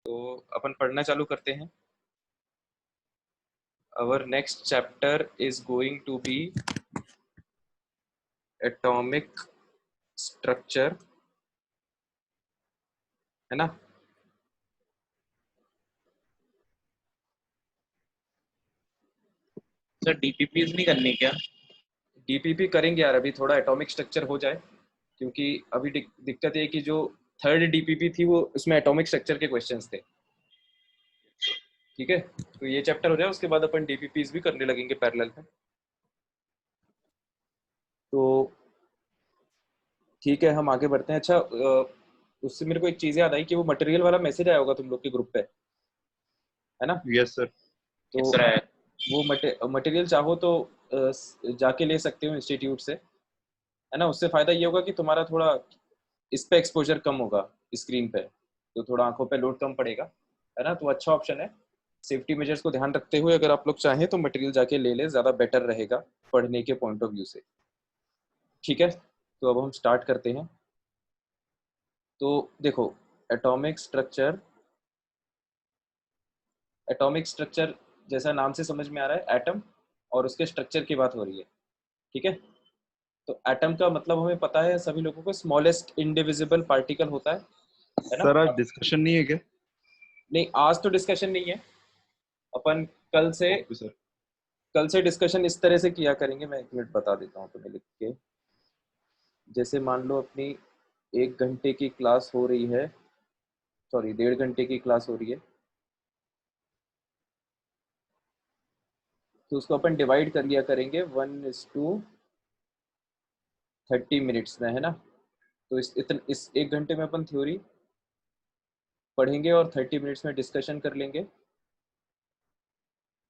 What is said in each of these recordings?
तो अपन पढ़ना चालू करते हैं। Our next chapter is going to be atomic structure, है ना। सर डीपीपीज नहीं करनी क्या? डीपीपी करेंगे यार, अभी थोड़ा एटॉमिक स्ट्रक्चर हो जाए, क्योंकि अभी दिक्कत है कि जो थर्ड डीपीपी थी वो उसमें एटॉमिक स्ट्रक्चर के क्वेश्चंस थे। ठीक है, तो ये चैप्टर हो जाए, उसके बाद अपन डीपीपीज भी करने लगेंगे पैरेलल में। तो ठीक है, हम आगे बढ़ते हैं। अच्छा, उससे मेरे को एक चीज याद आई कि वो मटेरियल वाला मैसेज आया होगा तुम लोग के ग्रुप पे, है ना। Yes sir. तो सर है। वो मटेरियल चाहो तो जाके ले सकते हो इंस्टीट्यूट से, है ना। उससे फायदा ये होगा कि तुम्हारा थोड़ा इस पे एक्सपोजर कम होगा स्क्रीन पे, तो थोड़ा आंखों पे लोड कम पड़ेगा, है ना। तो अच्छा ऑप्शन है। सेफ्टी मेजर्स को ध्यान रखते हुए अगर आप लोग चाहें तो मटेरियल जाके ले ले, ज्यादा बेटर रहेगा पढ़ने के पॉइंट ऑफ व्यू से। ठीक है, तो अब हम स्टार्ट करते हैं। तो देखो, एटॉमिक स्ट्रक्चर, एटॉमिक स्ट्रक्चर जैसा नाम से समझ में आ रहा है, एटम और उसके स्ट्रक्चर की बात हो रही है। ठीक है, तो एटम का मतलब हमें पता है सभी लोगों को, स्मॉलेस्ट इंडिविजिबल पार्टिकल होता है ना। सर आज डिस्कशन नहीं है क्या? नहीं, आज तो डिस्कशन नहीं है। अपन कल से, ओके सर। कल से डिस्कशन इस तरह से किया करेंगे। मैं 1 मिनट बता देता हूँ तुम्हें लिख के। जैसे मान लो अपनी 1 घंटे की क्लास हो रही है, सॉरी 1.5 घंटे की क्लास हो रही है, तो उसको अपन डिवाइड कर लिया करेंगे 1:30 में, है ना। तो इस 1 घंटे में अपन थ्योरी पढ़ेंगे और 30 मिनट्स में डिस्कशन कर लेंगे।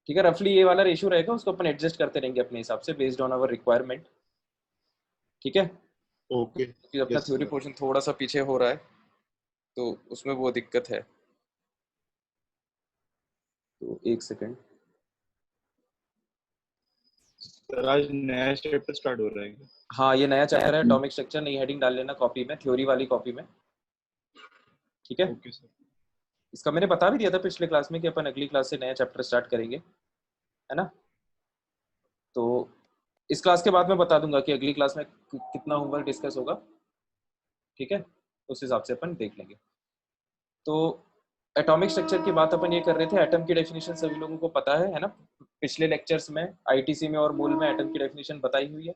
ठीक है, रफली ये वाला रेशियो रहेगा, उसको अपन एडजस्ट करते रहेंगे अपने हिसाब से बेस्ड ऑन आवर रिक्वायरमेंट। ठीक है, ओके। क्योंकि अपना यस थ्योरी सर। पोर्शन थोड़ा सा पीछे हो रहा है, तो उसमें वो दिक्कत है। तो 1 सेकेंड। सर आज नया चैप्टर स्टार्ट हो रहा है क्या? हाँ, ये नया चैप्टर है एटॉमिक स्ट्रक्चर, नई हेडिंग डाल लेना कॉपी में, थ्योरी वाली कॉपी में। ठीक है, ओके सर। इसका मैंने बता भी दिया था पिछले क्लास में कि अपन अगली क्लास से नया चैप्टर स्टार्ट करेंगे, है ना। तो इस क्लास के बाद मैं बता दूंगा कि अगली क्लास में कितना होमवर्क डिस्कस होगा। ठीक है, उस हिसाब से अपन देख लेंगे। तो एटॉमिक स्ट्रक्चर की बात अपन ये कर रहे थे। एटम की डेफिनेशन सभी लोगों को पता है ना। पिछले लेक्चर्स में आईटीसी में और मूल में एटम की डेफिनेशन बताई हुई है।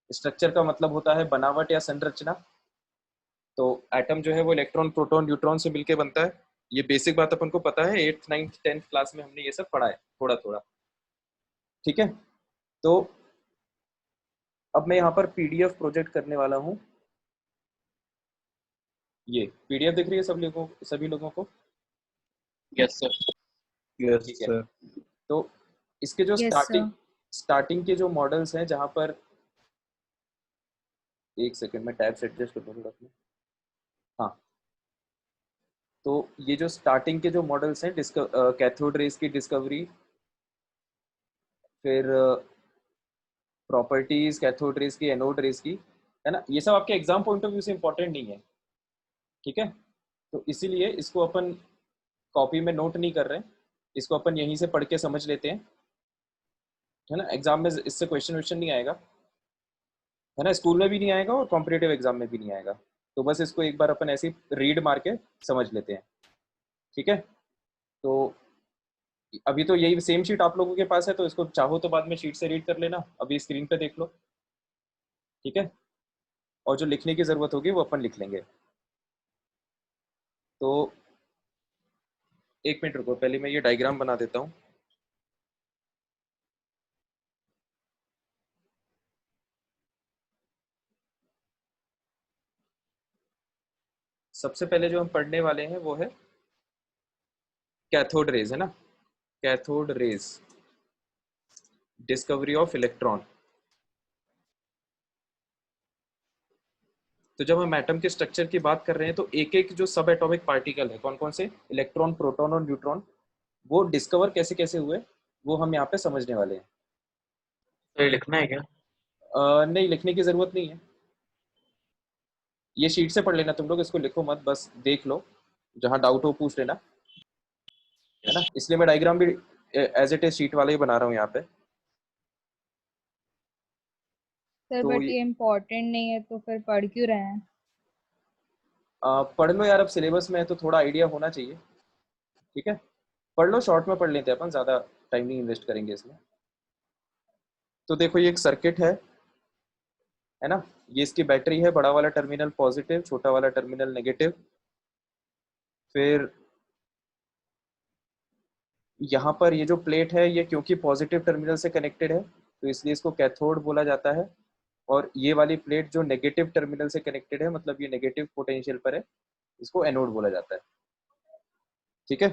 स्ट्रक्चर का मतलब होता है बनावट या संरचना। तो एटम जो है वो इलेक्ट्रॉन प्रोटॉन न्यूट्रॉन से मिलकर बनता है। ये बेसिक बात अपन को पता है, 8th 9th 10th क्लास में हमने ये सब पढ़ा है थोड़ा थोड़ा। ठीक है, तो अब मैं यहाँ पर पीडीएफ प्रोजेक्ट करने वाला हूँ। ये पीडीएफ दिख रही है सभी लोगों को? Yes sir. यस ठीक है, सर। तो इसके जो यस स्टार्टिंग सर। स्टार्टिंग के जो मॉडल्स हैं, जहाँ पर 1 सेकेंड में टैब से एडजस्ट कर दूंगा अपने। हाँ, तो ये जो स्टार्टिंग के जो मॉडल्स हैं, कैथोड रेज की डिस्कवरी, फिर प्रॉपर्टीज कैथोड रेज की, एनोड रेज की, है ना। ये सब आपके एग्जाम पॉइंट ऑफ व्यू से इंपॉर्टेंट नहीं है। ठीक है, तो इसीलिए इसको अपन कॉपी में नोट नहीं कर रहे हैं, इसको अपन यहीं से पढ़ के समझ लेते हैं, है ना। एग्जाम में इससे क्वेश्चन नहीं आएगा, है ना। स्कूल में भी नहीं आएगा और कॉम्पिटेटिव एग्जाम में भी नहीं आएगा। तो बस इसको एक बार अपन ऐसे रीड मार के समझ लेते हैं। ठीक है, तो अभी तो यही सेम शीट आप लोगों के पास है, तो इसको चाहो तो बाद में शीट से रीड कर लेना, अभी स्क्रीन पे देख लो। ठीक है, और जो लिखने की जरूरत होगी वो अपन लिख लेंगे। तो 1 मिनट रुको, पहले मैं ये डायग्राम बना देता हूँ। सबसे पहले जो हम पढ़ने वाले हैं वो है कैथोड रेज, है ना। Cathode rays, discovery of electron. तो जब हम एटम के स्ट्रक्चर की बात कर रहे हैं, तो एक एक जो सब एटॉमिक पार्टिकल है, कौन कौन से, इलेक्ट्रॉन प्रोटॉन और न्यूट्रॉन, वो डिस्कवर कैसे कैसे हुए, वो हम यहाँ पे समझने वाले हैं। तो ये लिखना है क्या? नहीं, लिखने की जरूरत नहीं है, ये शीट से पढ़ लेना तुम लोग, इसको लिखो मत, बस देख लो, जहाँ डाउट हो पूछ लेना। ना, इसलिए मैं डायग्राम भी एज इट इज शीट वाला ही बना रहा हूँ यहाँ पे। सर तो बट ये इम्पोर्टेंट नहीं है तो फिर पढ़ क्यों रहे हैं? पढ़ लो यार, अब सिलेबस में है तो थोड़ा आइडिया होना चाहिए। ठीक है, पढ़ लो, शॉर्ट में पढ़ लेते हैं अपन, ज़्यादा टाइम नहीं इन्वेस्ट करेंगे इसमें। तो देखो ये एक सर्किट है ना, ये इसकी बैटरी है, बड़ा वाला टर्मिनल पॉजिटिव, छोटा वाला टर्मिनल नेगेटिव। फिर यहाँ पर ये जो प्लेट है ये क्योंकि पॉजिटिव टर्मिनल से कनेक्टेड है तो इसलिए इसको कैथोड बोला जाता है। और ये वाली प्लेट जो नेगेटिव टर्मिनल से कनेक्टेड है, मतलब ये नेगेटिव पोटेंशियल पर है, इसको एनोड बोला जाता है। ठीक है,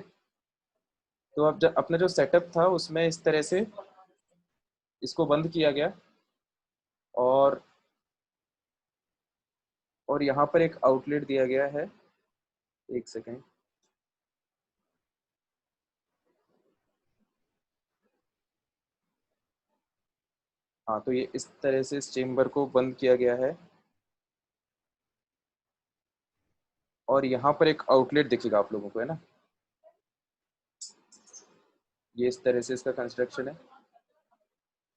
तो अब जब अपना जो सेटअप था उसमें इस तरह से इसको बंद किया गया, और यहाँ पर एक आउटलेट दिया गया है। एक सेकेंड, हाँ, तो ये इस तरह से इस चेम्बर को बंद किया गया है, और यहाँ पर एक आउटलेट दिखेगा आप लोगों को, है ना, ये इस तरह से इसका कंस्ट्रक्शन है,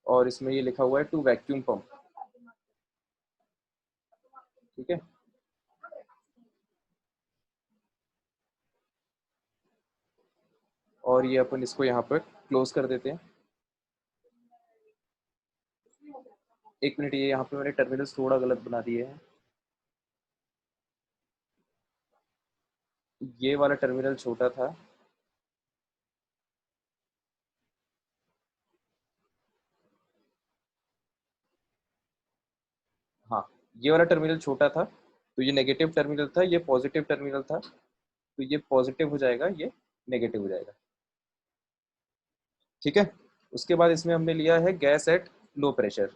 और इसमें ये लिखा हुआ है टू वैक्यूम पंप। ठीक है, और ये अपन इसको यहाँ पर क्लोज कर देते हैं। एक मिनट, ये यहाँ पे मैंने टर्मिनल्स थोड़ा गलत बना दिए हैं। ये वाला टर्मिनल छोटा था, हाँ, ये वाला टर्मिनल छोटा था, तो ये नेगेटिव टर्मिनल था, ये पॉजिटिव टर्मिनल था, तो ये पॉजिटिव हो जाएगा, ये नेगेटिव हो जाएगा। ठीक है, उसके बाद इसमें हमने लिया है gas at low pressure.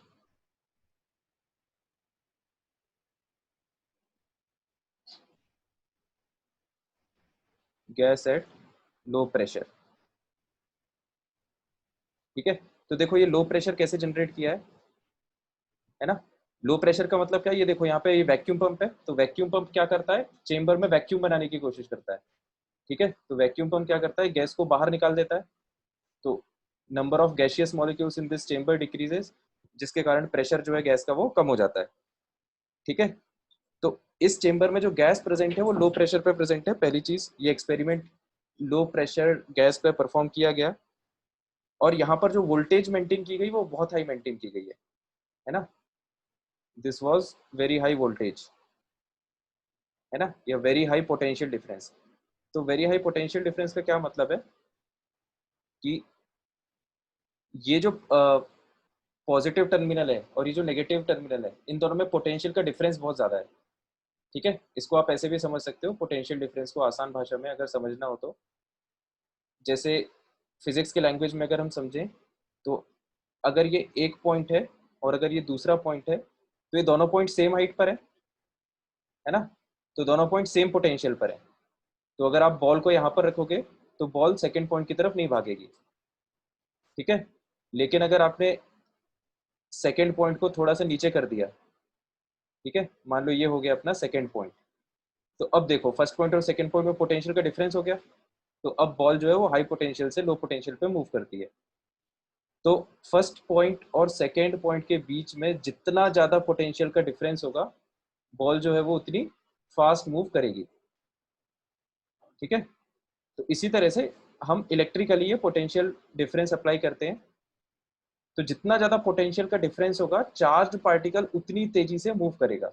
Gas at low pressure. ठीक है, तो देखो ये लो प्रेशर कैसे जनरेट किया है ना। लो प्रेशर का मतलब क्या है, ये देखो यहाँ पे ये वैक्यूम पंप है, तो वैक्यूम पंप क्या करता है, चेंबर में वैक्यूम बनाने की कोशिश करता है। ठीक है, तो वैक्यूम पंप क्या करता है, गैस को बाहर निकाल देता है, तो number of gaseous molecules in this chamber decreases, जिसके कारण प्रेशर जो है गैस का वो कम हो जाता है। ठीक है, तो इस चेंबर में जो गैस प्रेजेंट है वो लो प्रेशर पे प्रेजेंट है। पहली चीज, ये एक्सपेरिमेंट लो प्रेशर गैस पे परफॉर्म किया गया, और यहाँ पर जो वोल्टेज मेंटेन की गई वो बहुत हाई मेंटेन की गई है ना, this was very high voltage, है ना, या वेरी हाई पोटेंशियल डिफरेंस। तो वेरी हाई पोटेंशियल डिफरेंस का क्या मतलब है कि ये जो पॉजिटिव टर्मिनल है और ये जो नेगेटिव टर्मिनल है, इन दोनों में पोटेंशियल का डिफरेंस बहुत ज़्यादा है। ठीक है, इसको आप ऐसे भी समझ सकते हो, पोटेंशियल डिफरेंस को आसान भाषा में अगर समझना हो तो, जैसे फिजिक्स के लैंग्वेज में अगर हम समझें तो अगर ये एक पॉइंट है और अगर ये दूसरा पॉइंट है, तो ये दोनों पॉइंट सेम हाइट पर है ना, तो दोनों पॉइंट सेम पोटेंशियल पर है। तो अगर आप बॉल को यहाँ पर रखोगे तो बॉल सेकेंड पॉइंट की तरफ नहीं भागेगी। ठीक है, लेकिन अगर आपने सेकेंड पॉइंट को थोड़ा सा नीचे कर दिया, ठीक है, मान लो ये हो गया अपना सेकेंड पॉइंट, तो अब देखो फर्स्ट पॉइंट और सेकेंड पॉइंट में पोटेंशियल का डिफरेंस हो गया, तो अब बॉल जो है वो हाई पोटेंशियल से लो पोटेंशियल पे मूव करती है। तो फर्स्ट पॉइंट और सेकेंड पॉइंट के बीच में जितना ज़्यादा पोटेंशियल का डिफरेंस होगा, बॉल जो है वो उतनी फास्ट मूव करेगी। ठीक है, तो इसी तरह से हम इलेक्ट्रिकली ये पोटेंशियल डिफरेंस अप्लाई करते हैं, तो जितना ज़्यादा पोटेंशियल का डिफरेंस होगा, चार्ज्ड पार्टिकल उतनी तेजी से मूव करेगा।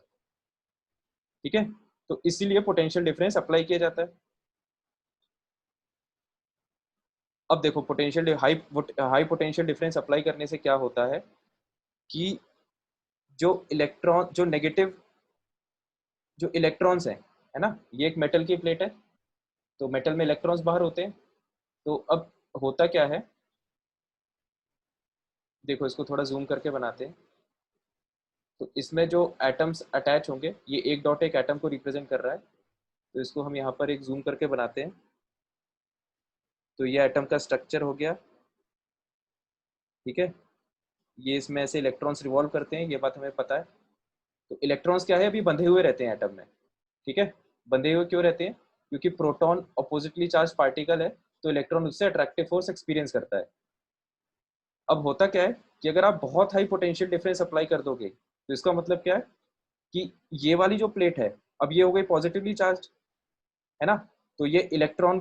ठीक है, तो इसीलिए पोटेंशियल डिफरेंस अप्लाई किया जाता है। अब देखो potential high potential difference apply करने से क्या होता है कि जो इलेक्ट्रॉन, जो नेगेटिव जो इलेक्ट्रॉन्स हैं, है ना, ये एक मेटल की प्लेट है, तो मेटल में इलेक्ट्रॉन्स बाहर होते हैं, तो अब होता क्या है, देखो इसको थोड़ा जूम करके बनाते हैं, तो इसमें जो एटम्स अटैच होंगे, ये एक डॉट एक एटम को रिप्रेजेंट कर रहा है, तो इसको हम यहाँ पर एक जूम करके बनाते हैं, तो ये एटम का स्ट्रक्चर हो गया। ठीक है, ये इसमें ऐसे इलेक्ट्रॉन्स रिवॉल्व करते हैं, ये बात हमें पता है। तो इलेक्ट्रॉन्स क्या है, अभी बंधे हुए रहते हैं एटम में। ठीक है, बंधे हुए क्यों रहते हैं, क्योंकि प्रोटॉन अपोजिटली चार्ज पार्टिकल है, तो इलेक्ट्रॉन उससे अट्रैक्टिव फोर्स एक्सपीरियंस करता है। अब होता क्या है कि अगर आप बहुत हाई पोटेंशियल डिफरेंस अप्लाई कर दोगे तो इसका मतलब क्या है कि ये वाली जो प्लेट है, अब ये हो गई पॉजिटिवली चार्ज, है ना, तो ये इलेक्ट्रॉन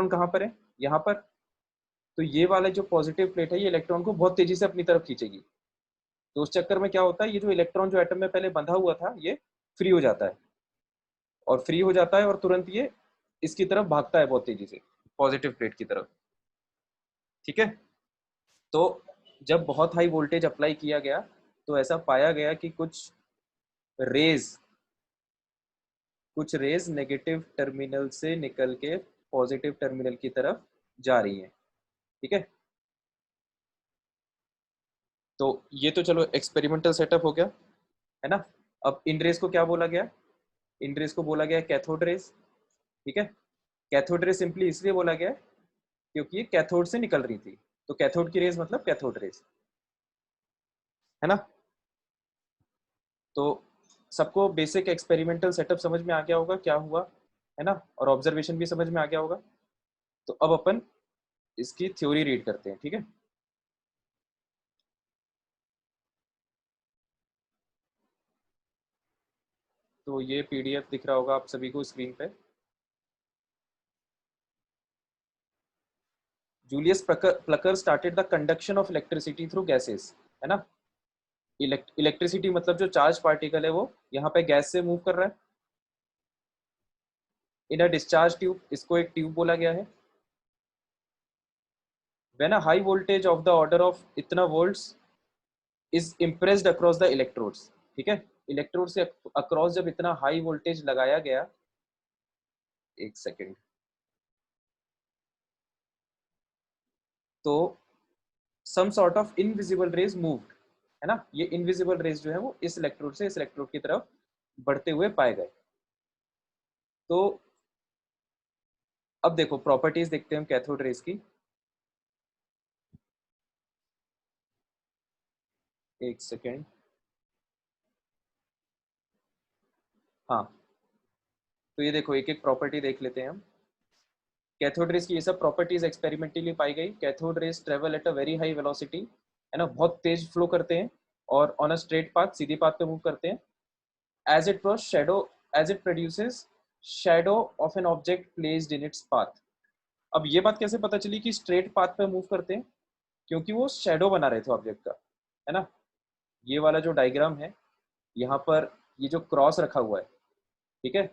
कहाँ पर है, यहाँ पर, तो ये वाला जो पॉजिटिव प्लेट है ये इलेक्ट्रॉन को बहुत तेजी से अपनी तरफ खींचेगी। तो उस चक्कर में क्या होता है, ये जो इलेक्ट्रॉन जो एटम में पहले बंधा हुआ था ये फ्री हो जाता है, और फ्री हो जाता है और तुरंत ये इसकी तरफ भागता है बहुत तेजी से, पॉजिटिव प्लेट की तरफ। ठीक है, तो जब बहुत हाई वोल्टेज अप्लाई किया गया तो ऐसा पाया गया कि रेज कुछ रेज नेगेटिव टर्मिनल से निकल के पॉजिटिव टर्मिनल की तरफ जा रही हैं। ठीक है, तो ये तो चलो एक्सपेरिमेंटल सेटअप हो गया, है ना। अब इन रेज को क्या बोला गया, इन रेज को बोला गया कैथोड रेज। ठीक है, कैथोड रेज सिंपली इसलिए बोला गया क्योंकि ये कैथोड से निकल रही थी, तो कैथोड की रेज मतलब कैथोड रेज, है ना। तो सबको बेसिक एक्सपेरिमेंटल सेटअप समझ में आ गया होगा क्या हुआ, है ना, और ऑब्जर्वेशन भी समझ में आ गया होगा। तो अब अपन इसकी थ्योरी रीड करते हैं। ठीक है, तो ये पीडीएफ दिख रहा होगा आप सभी को स्क्रीन पे। Julius Plucker started the conduction of electricity through gases, है ना। इलेक्ट्रिसिटी मतलब जो चार्ज पार्टिकल है वो यहाँ पे गैस से मूव कर रहा है इन अ डिस्चार्ज ट्यूब, इसको एक ट्यूब बोला गया है। When a high voltage of the order of इतना volts is impressed across the electrodes. ठीक है, इलेक्ट्रोड से अक्रॉस जब इतना हाई वोल्टेज लगाया गया, एक सेकेंड, तो some sort of invisible rays moved, है ना, ये इनविजिबल रेज जो है वो इस इलेक्ट्रोड से इस इलेक्ट्रोड की तरफ बढ़ते हुए पाए गए। तो अब देखो प्रॉपर्टीज देखते हैं हम कैथोड रेज की। एक सेकेंड, हाँ, तो ये देखो एक एक प्रॉपर्टी देख लेते हैं हम। कैथोड रेज की ये सब प्रॉपर्टीज एक्सपेरिमेंटली पाई गई। Cathode rays travel at a very high velocity, है ना, बहुत तेज फ्लो करते हैं और ऑन अ स्ट्रेट पाथ, सीधी पाथ पे मूव करते हैं। As it pros shadow as it produces shadow of an object placed in its path. अब ये बात कैसे पता चली कि स्ट्रेट पाथ पे मूव करते हैं, क्योंकि वो शैडो बना रहे थे ऑब्जेक्ट का, है ना। ये वाला जो डायग्राम है यहाँ पर, ये जो क्रॉस रखा हुआ है, ठीक है,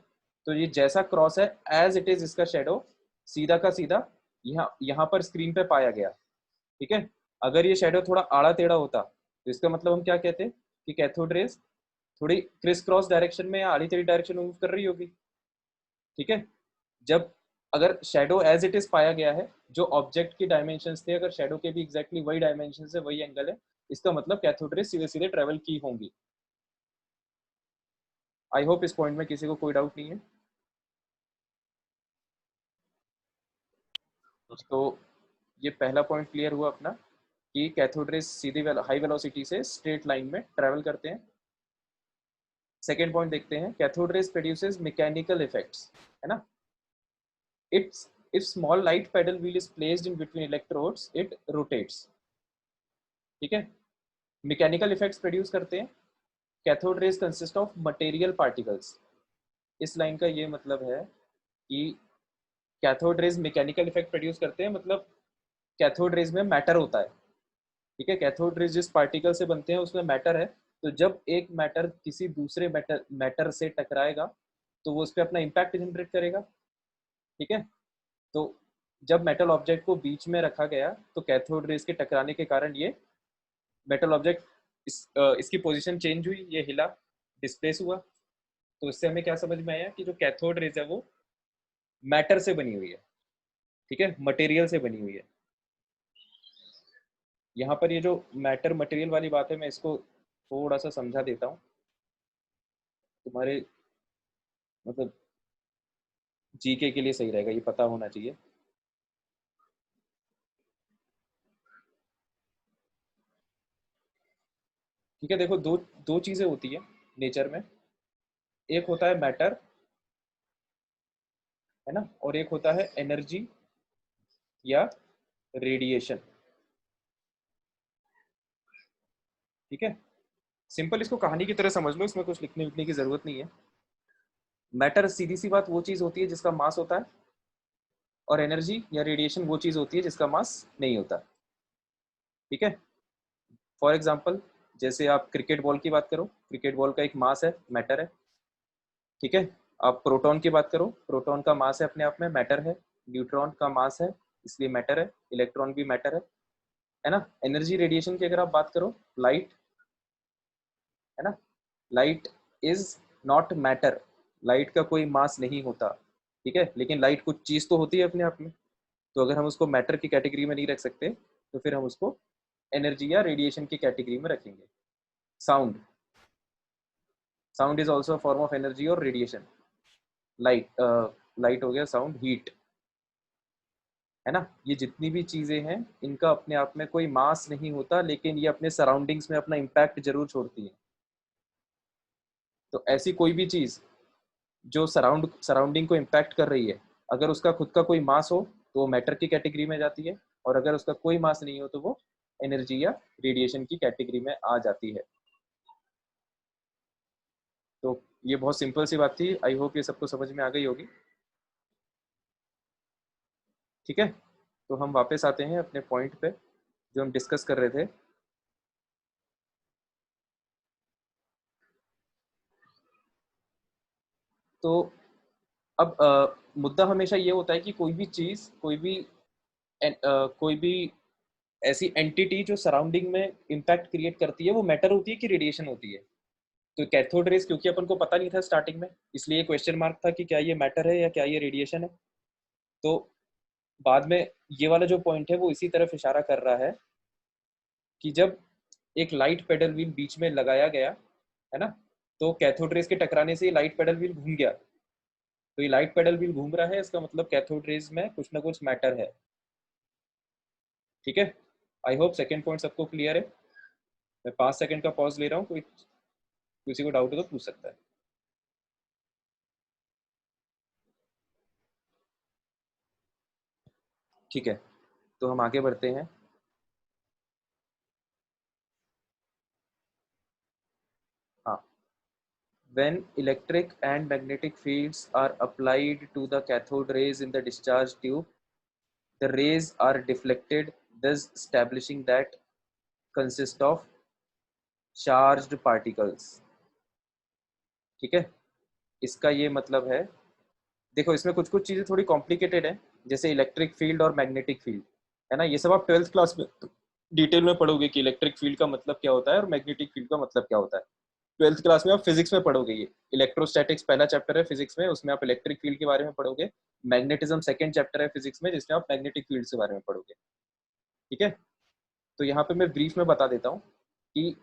तो ये जैसा क्रॉस है एज इट इज इसका शेडो सीधा का सीधा यहाँ यहाँ पर स्क्रीन पे पाया गया। ठीक है, अगर ये शेडो थोड़ा आड़ा टेढ़ा होता तो इसका मतलब हम क्या कहते कि कैथोड रेज थोड़ी क्रिस क्रॉस डायरेक्शन में या आड़ी टेढ़ी डायरेक्शन में मूव कर रही होगी। ठीक है, जब अगर शेडो एज इट इज पाया गया है, जो ऑब्जेक्ट की डायमेंशंस थे अगर शेडो के भी एग्जैक्टली वही डायमेंशन है, वही एंगल है, इसका मतलब कैथोड रेज सीधे सीधे ट्रेवल की होंगी। आई होप इस पॉइंट में किसी को कोई डाउट नहीं है। तो ये पहला पॉइंट क्लियर हुआ अपना कि कैथोड रेज सीधी हाई वेलोसिटी से स्ट्रेट लाइन में ट्रेवल करते हैं। सेकेंड पॉइंट देखते हैं, cathode rays produces mechanical effects, है ना। It's if small light pedal wheel is placed in between electrodes it rotates। ठीक है, मैकेनिकल इफेक्ट्स प्रोड्यूस करते हैं। Cathode rays consist of material particles. इस लाइन का ये मतलब है कि cathode rays mechanical effect produce करते हैं, मतलब कैथोड रेज में मैटर होता है। ठीक है, कैथोड रेज जिस पार्टिकल से बनते हैं उसमें मैटर है, तो जब एक मैटर किसी दूसरे मैटर से टकराएगा तो वो उस पर अपना इम्पैक्ट जनरेट करेगा। ठीक है, तो जब मेटल ऑब्जेक्ट को बीच में रखा गया तो कैथोड रेज के टकराने के कारण ये मेटल ऑब्जेक्ट इसकी पोजीशन चेंज हुई, ये हिला, डिस्प्लेस हुआ। तो इससे हमें क्या समझ में आया कि जो कैथोड रेज है वो मैटर से बनी हुई है। ठीक है, मटेरियल से बनी हुई है। यहाँ पर ये जो मैटर मटेरियल वाली बात है मैं इसको थोड़ा सा समझा देता हूँ, तुम्हारे मतलब जीके के लिए सही रहेगा, ये पता होना चाहिए। ठीक है, देखो दो दो चीजें होती है नेचर में, एक होता है मैटर, है ना, और एक होता है एनर्जी या रेडिएशन। ठीक है, सिंपल इसको कहानी की तरह समझ लो, इसमें कुछ लिखने लिखने की जरूरत नहीं है। मैटर सीधी सी बात वो चीज होती है जिसका मास होता है, और एनर्जी या रेडिएशन वो चीज होती है जिसका मास नहीं होता। ठीक है, फॉर एग्जाम्पल जैसे आप क्रिकेट बॉल की बात करो, क्रिकेट बॉल का एक मास है, मैटर है। ठीक है, आप प्रोटॉन की बात करो, प्रोटॉन का मास है अपने आप में, मैटर है। न्यूट्रॉन का मास है, इसलिए मैटर है। इलेक्ट्रॉन भी मैटर है ना। एनर्जी रेडिएशन की अगर आप बात करो, लाइट है ना, light is not matter, light का कोई मास नहीं होता। ठीक है, लेकिन लाइट कुछ चीज तो होती है अपने आप में, तो अगर हम उसको मैटर की कैटेगरी में नहीं रख सकते तो फिर हम उसको एनर्जी या रेडिएशन की कैटेगरी में रखेंगे। Sound, sound is also form of energy और रेडिएशन। लाइट, लाइट हो गया, साउंड, हीट, है ना। ये जितनी भी चीजें हैं इनका अपने आप में कोई मास नहीं होता, लेकिन ये अपने सराउंडिंग्स में अपना इम्पैक्ट जरूर छोड़ती है। तो ऐसी कोई भी चीज जो सराउंडिंग को इम्पैक्ट कर रही है, अगर उसका खुद का कोई मास हो तो वो मैटर की कैटेगरी में जाती है, और अगर उसका कोई मास नहीं हो तो वो एनर्जी या रेडिएशन की कैटेगरी में आ जाती है। तो ये बहुत सिंपल सी बात थी, आई होप ये सबको समझ में आ गई होगी। ठीक है, तो हम वापस आते हैं अपने पॉइंट पे जो हम डिस्कस कर रहे थे। तो अब मुद्दा हमेशा ये होता है कि कोई भी चीज, कोई भी ऐसी एंटिटी जो सराउंडिंग में इम्पैक्ट क्रिएट करती है, वो मैटर होती है कि रेडिएशन होती है। तो कैथोड रेज, क्योंकि अपन को पता नहीं था स्टार्टिंग में, इसलिए क्वेश्चन मार्क था कि क्या ये मैटर है या क्या ये रेडिएशन है। तो बाद में ये वाला जो पॉइंट है वो इसी तरफ इशारा कर रहा है कि जब एक लाइट पेडल व्हील बीच में लगाया गया, है ना, तो कैथोड रेज के टकराने से लाइट पेडल व्हील घूम गया। तो ये लाइट पेडल व्हील घूम रहा है, इसका मतलब कैथोड रेज में कुछ ना कुछ मैटर है। ठीक है, आई होप सेकेंड पॉइंट सबको क्लियर है। मैं 5 सेकंड का पॉज ले रहा हूँ, कोई किसी को डाउट हो तो पूछ सकता है। ठीक है, तो हम आगे बढ़ते हैं। हाँ, when electric and magnetic fields are applied to the cathode rays in the discharge tube, the rays are deflected, thus establishing that consist of charged particles। ठीक है, इसका ये मतलब है, देखो इसमें कुछ कुछ चीजें थोड़ी कॉम्प्लिकेटेड है, जैसे इलेक्ट्रिक फील्ड और मैग्नेटिक फील्ड, है ना। ये सब आप 12th क्लास में डिटेल में पढ़ोगे कि इलेक्ट्रिक फील्ड का मतलब क्या होता है और मैग्नेटिक फील्ड का मतलब क्या होता है। 12th क्लास में आप फिजिक्स में पढ़ोगे, ये इलेक्ट्रोस्टैटिक्स पहला चैप्टर है फिजिक्स में, उसमें आप इलेक्ट्रिक फील्ड के बारे में पढ़ोगे। मैग्नेटिज्म सेकंड चैप्टर है फिजिक्स में, जिसमें आप मैग्नेटिक फील्ड के बारे में पढ़ोगे। ठीक है, तो यहाँ पे मैं ब्रीफ में बता देता हूँ कि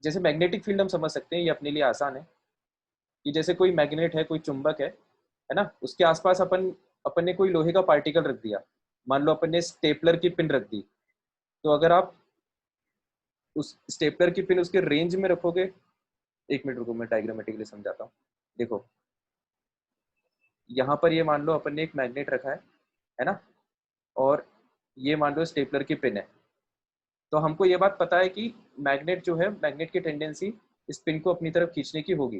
जैसे मैग्नेटिक फील्ड हम समझ सकते हैं, ये अपने लिए आसान है कि जैसे कोई मैग्नेट है, कोई चुंबक है ना, उसके आसपास अपन ने कोई लोहे का पार्टिकल रख दिया, मान लो अपन ने स्टेपलर की पिन रख दी। तो अगर आप उस स्टेपलर की पिन उसके रेंज में रखोगे, एक मिनट रुको मैं डायग्रामेटिकली समझाता हूँ। देखो यहाँ पर ये मान लो अपन ने एक मैग्नेट रखा है ना, और ये मान लो स्टेपलर की पिन है। तो हमको ये बात पता है कि मैग्नेट जो है, मैग्नेट की टेंडेंसी इस पिन को अपनी तरफ खींचने की होगी।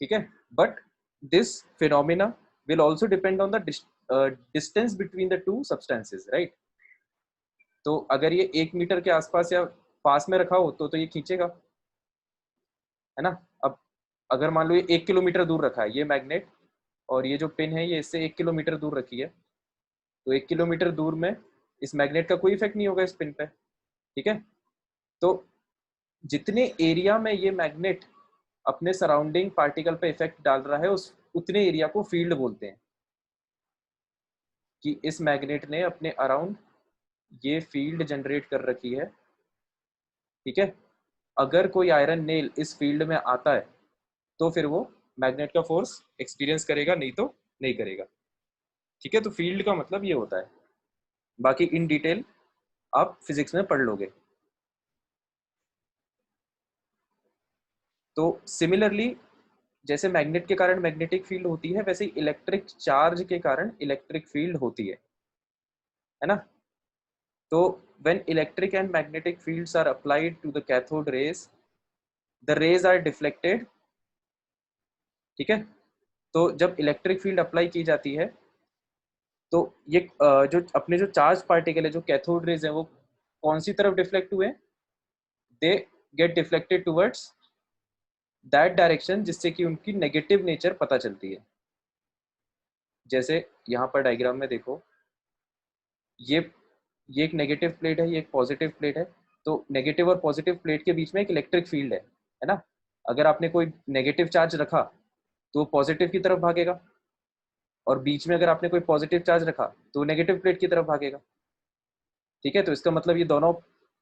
ठीक है, but this phenomena will also depend on the distance between the two substances, right. तो अगर ये 1 मीटर के आसपास या पास में रखा हो तो ये खींचेगा, है ना। अब अगर मान लो ये 1 किलोमीटर दूर रखा है ये मैग्नेट, और ये जो पिन है ये इससे 1 किलोमीटर दूर रखी है, तो 1 किलोमीटर दूर में इस मैग्नेट का कोई इफेक्ट नहीं होगा इस पिन पे। ठीक है, तो जितने एरिया में ये मैग्नेट अपने सराउंडिंग पार्टिकल पे इफेक्ट डाल रहा है, उस उतने एरिया को फील्ड बोलते हैं, कि इस मैग्नेट ने अपने अराउंड ये फील्ड जनरेट कर रखी है। ठीक है, अगर कोई आयरन नेल इस फील्ड में आता है तो फिर वो मैग्नेट का फोर्स एक्सपीरियंस करेगा, नहीं तो नहीं करेगा। ठीक है, तो फील्ड का मतलब ये होता है, बाकी इन डिटेल आप फिजिक्स में पढ़ लोगे। तो सिमिलरली जैसे मैग्नेट के कारण मैग्नेटिक फील्ड होती है, वैसे इलेक्ट्रिक चार्ज के कारण इलेक्ट्रिक फील्ड होती है। है ना। तो when electric and magnetic fields are applied to the cathode rays, the rays are deflected, ठीक है। तो जब इलेक्ट्रिक फील्ड अप्लाई की जाती है तो ये जो अपने जो चार्ज पार्टिकल है, जो कैथोड रेज है, वो कौन सी तरफ डिफ्लेक्ट हुए? They get deflected towards that direction, जिससे कि उनकी नेगेटिव नेचर पता चलती है। जैसे यहाँ पर डायग्राम में देखो, ये एक नेगेटिव प्लेट है, ये एक पॉजिटिव प्लेट है। तो नेगेटिव और पॉजिटिव प्लेट के बीच में एक इलेक्ट्रिक फील्ड है ना। अगर आपने कोई नेगेटिव चार्ज रखा तो वो पॉजिटिव की तरफ भागेगा, और बीच में अगर आपने कोई पॉजिटिव चार्ज रखा तो नेगेटिव प्लेट की तरफ भागेगा, ठीक है। तो इसका मतलब ये दोनों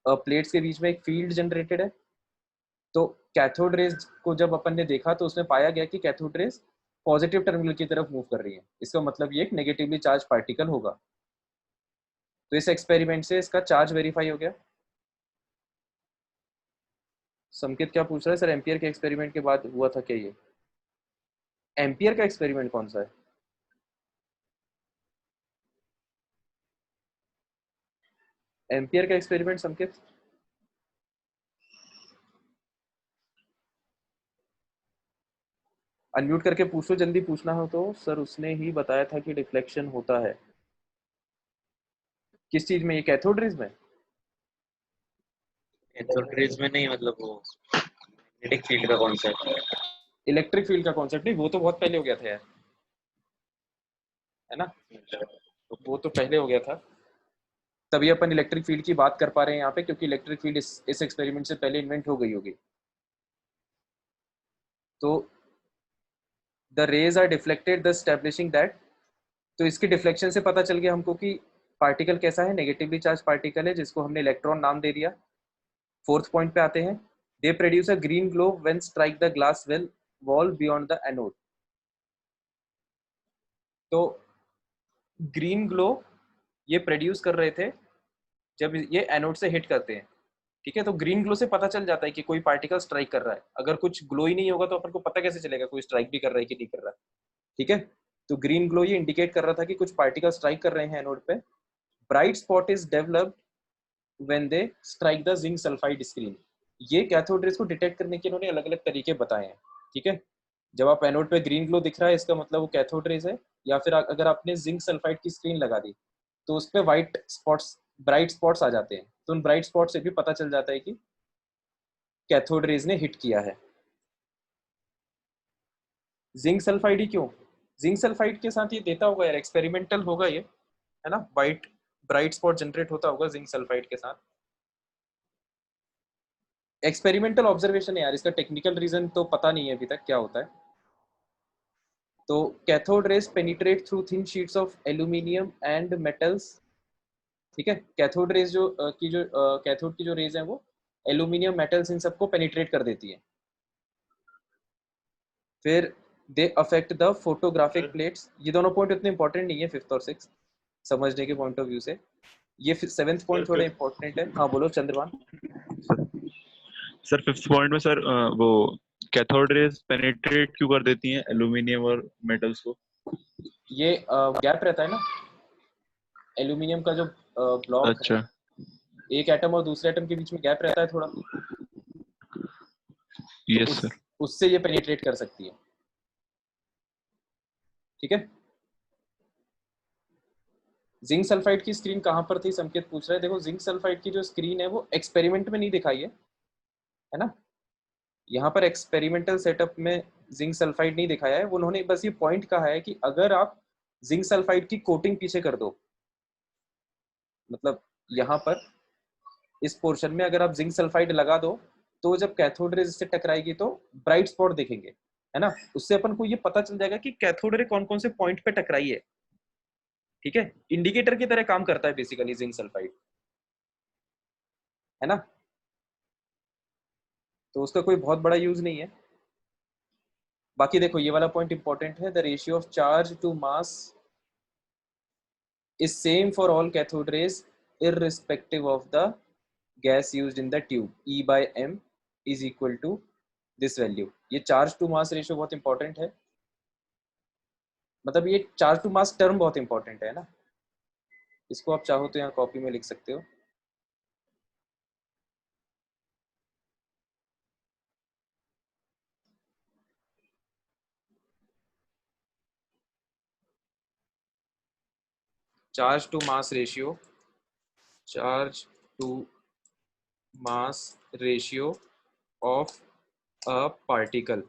प्लेट्स के बीच में एक फील्ड जनरेटेड है। तो कैथोड रेज को जब अपन ने देखा तो उसमें पाया गया कि कैथोड रेज पॉजिटिव टर्मिनल की तरफ मूव कर रही है। इसका मतलब ये एक नेगेटिवली चार्ज पार्टिकल होगा। तो इस एक्सपेरिमेंट से इसका चार्ज वेरीफाई हो गया। संकेत क्या पूछ रहा है? सर एम्पियर के एक्सपेरिमेंट के बाद हुआ था क्या ये? एम्पियर का एक्सपेरिमेंट कौन सा है? एम्पियर का एक्सपेरिमेंट संकेत? अनम्यूट करके पूछो, जल्दी पूछना हो तो। सर उसने ही बताया था कि डिफ्लेक्शन होता है। किस चीज में? ये कैथोड रेज में? कैथोड रेज में नहीं, मतलब वो मैग्नेटिक फील्ड का कॉन्सेप्ट है। इलेक्ट्रिक फील्ड का कॉन्सेप्ट नहीं, वो तो बहुत पहले हो गया था यार, है ना। तो वो तो पहले हो गया था, तभी अपन इलेक्ट्रिक फील्ड की बात कर पा रहे हैं यहाँ पे, क्योंकि इलेक्ट्रिक फील्ड इस एक्सपेरिमेंट से पहले इन्वेंट हो गई होगी। तो the rays are deflected the establishing that, तो इसके डिफ्लेक्शन से पता चल गया हमको कि पार्टिकल कैसा है, नेगेटिवली चार्ज पार्टिकल है, जिसको हमने इलेक्ट्रॉन नाम दे दिया। फोर्थ पॉइंट पे आते हैं। They produce a green glow when strike the glass well wall beyond the anode. तो ग्रीन ग्लो ये प्रोड्यूस कर रहे थे जब ये एनोड से हिट करते हैं, ठीक है। तो ग्रीन ग्लो से पता चल जाता है कि कोई पार्टिकल स्ट्राइक कर रहा है। अगर कुछ ग्लो ही नहीं होगा तो अपन को पता कैसे चलेगा कोई स्ट्राइक भी कर रहा है कि नहीं कर रहा है, ठीक है। तो ग्रीन ग्लो ये इंडिकेट कर रहा था कि कुछ पार्टिकल स्ट्राइक कर रहे हैं एनोड पे। Bright spot is developed when they strike the zinc sulphide screen. ये कैथोड रेज को डिटेक्ट करने के इन्होंने अलग अलग तरीके बताए हैं, ठीक है। जब आप एनोड पे ग्रीन ग्लो दिख रहा है, इसका मतलब वो कैथोड रेज है। या फिर अगर आपने जिंक सल्फाइड की स्क्रीन लगा दी तो उस पर व्हाइट स्पॉट्स, ब्राइट स्पॉट्स आ जाते हैं। तो उन ब्राइट स्पॉट से भी पता चल जाता है कि कैथोड रेज ने हिट किया है। जिंक सल्फाइड ही क्यों? जिंक सल्फाइड के साथ ये देता होगा यार, एक्सपेरिमेंटल होगा ये, है ना। व्हाइट ब्राइट स्पॉट जनरेट होता होगा जिंक सल्फाइड के साथ। एक्सपेरिमेंटल ऑब्जर्वेशन है यार, इसका टेक्निकल रीजन तो पता नहीं है अभी तक क्या होता है। तो cathode rays penetrate through thin sheets of aluminium and metals, ठीक है। कैथोड रेज जो कैथोड की जो रेज है वो एल्यूमिनियम मेटल्स इन सबको पेनिट्रेट कर देती है। फिर they affect the photographic plates. ये दोनों पॉइंट उतने इंपॉर्टेंट नहीं है, फिफ्थ और सिक्स समझने के पॉइंट ऑफ व्यू से। ये सेवेंथ पॉइंट थोड़ा इंपॉर्टेंट है। हाँ बोलो चंद्रभान। सर फिफ्थ पॉइंट में सर वो कैथोड रेज पेनिट्रेट क्यों कर देती हैं एल्यूमिनियम और मेटल्स को? ये गैप रहता है ना एल्यूमिनियम का, जो ब्लॉक अच्छा। है, एक एटम और दूसरे एटम के बीच में गैप रहता है थोड़ा, यस सर। उससे ये पेनिट्रेट कर सकती है, ठीक है। जिंक सल्फाइड की स्क्रीन कहाँ पर थी संकेत पूछ रहा है। देखो जिंक सल्फाइड की जो स्क्रीन है वो एक्सपेरिमेंट में नहीं दिखाई है ना। यहाँ पर एक्सपेरिमेंटल सेटअप में जिंक सल्फाइड नहीं दिखाया है। उन्होंने बस ये पॉइंट कहा है कि अगर आप जिंक सल्फाइड की कोटिंग पीछे कर दो, मतलब यहाँ पर इस पोर्शन में अगर आप जिंक सल्फाइड लगा दो, तो जब कैथोड रे से टकराएगी तो ब्राइट स्पॉट दिखेंगे, है ना। उससे अपन को ये पता चल जाएगा कि कैथोड रे कौन कौन से पॉइंट पे टकराई है, ठीक है। इंडिकेटर की तरह काम करता है बेसिकली जिंक सल्फाइड, है ना। तो उसका कोई बहुत बड़ा यूज नहीं है। बाकी देखो ये वाला पॉइंट इंपॉर्टेंट है। The ratio of charge to mass is same for all cathode rays irrespective of the gas used in the tube. E by m is equal to this value. ये charge to mass ratio बहुत important है, मतलब ये charge to mass term बहुत important है ना। इसको आप चाहो तो यहाँ कॉपी में लिख सकते हो। Charge to mass ratio, charge to mass ratio of a particle.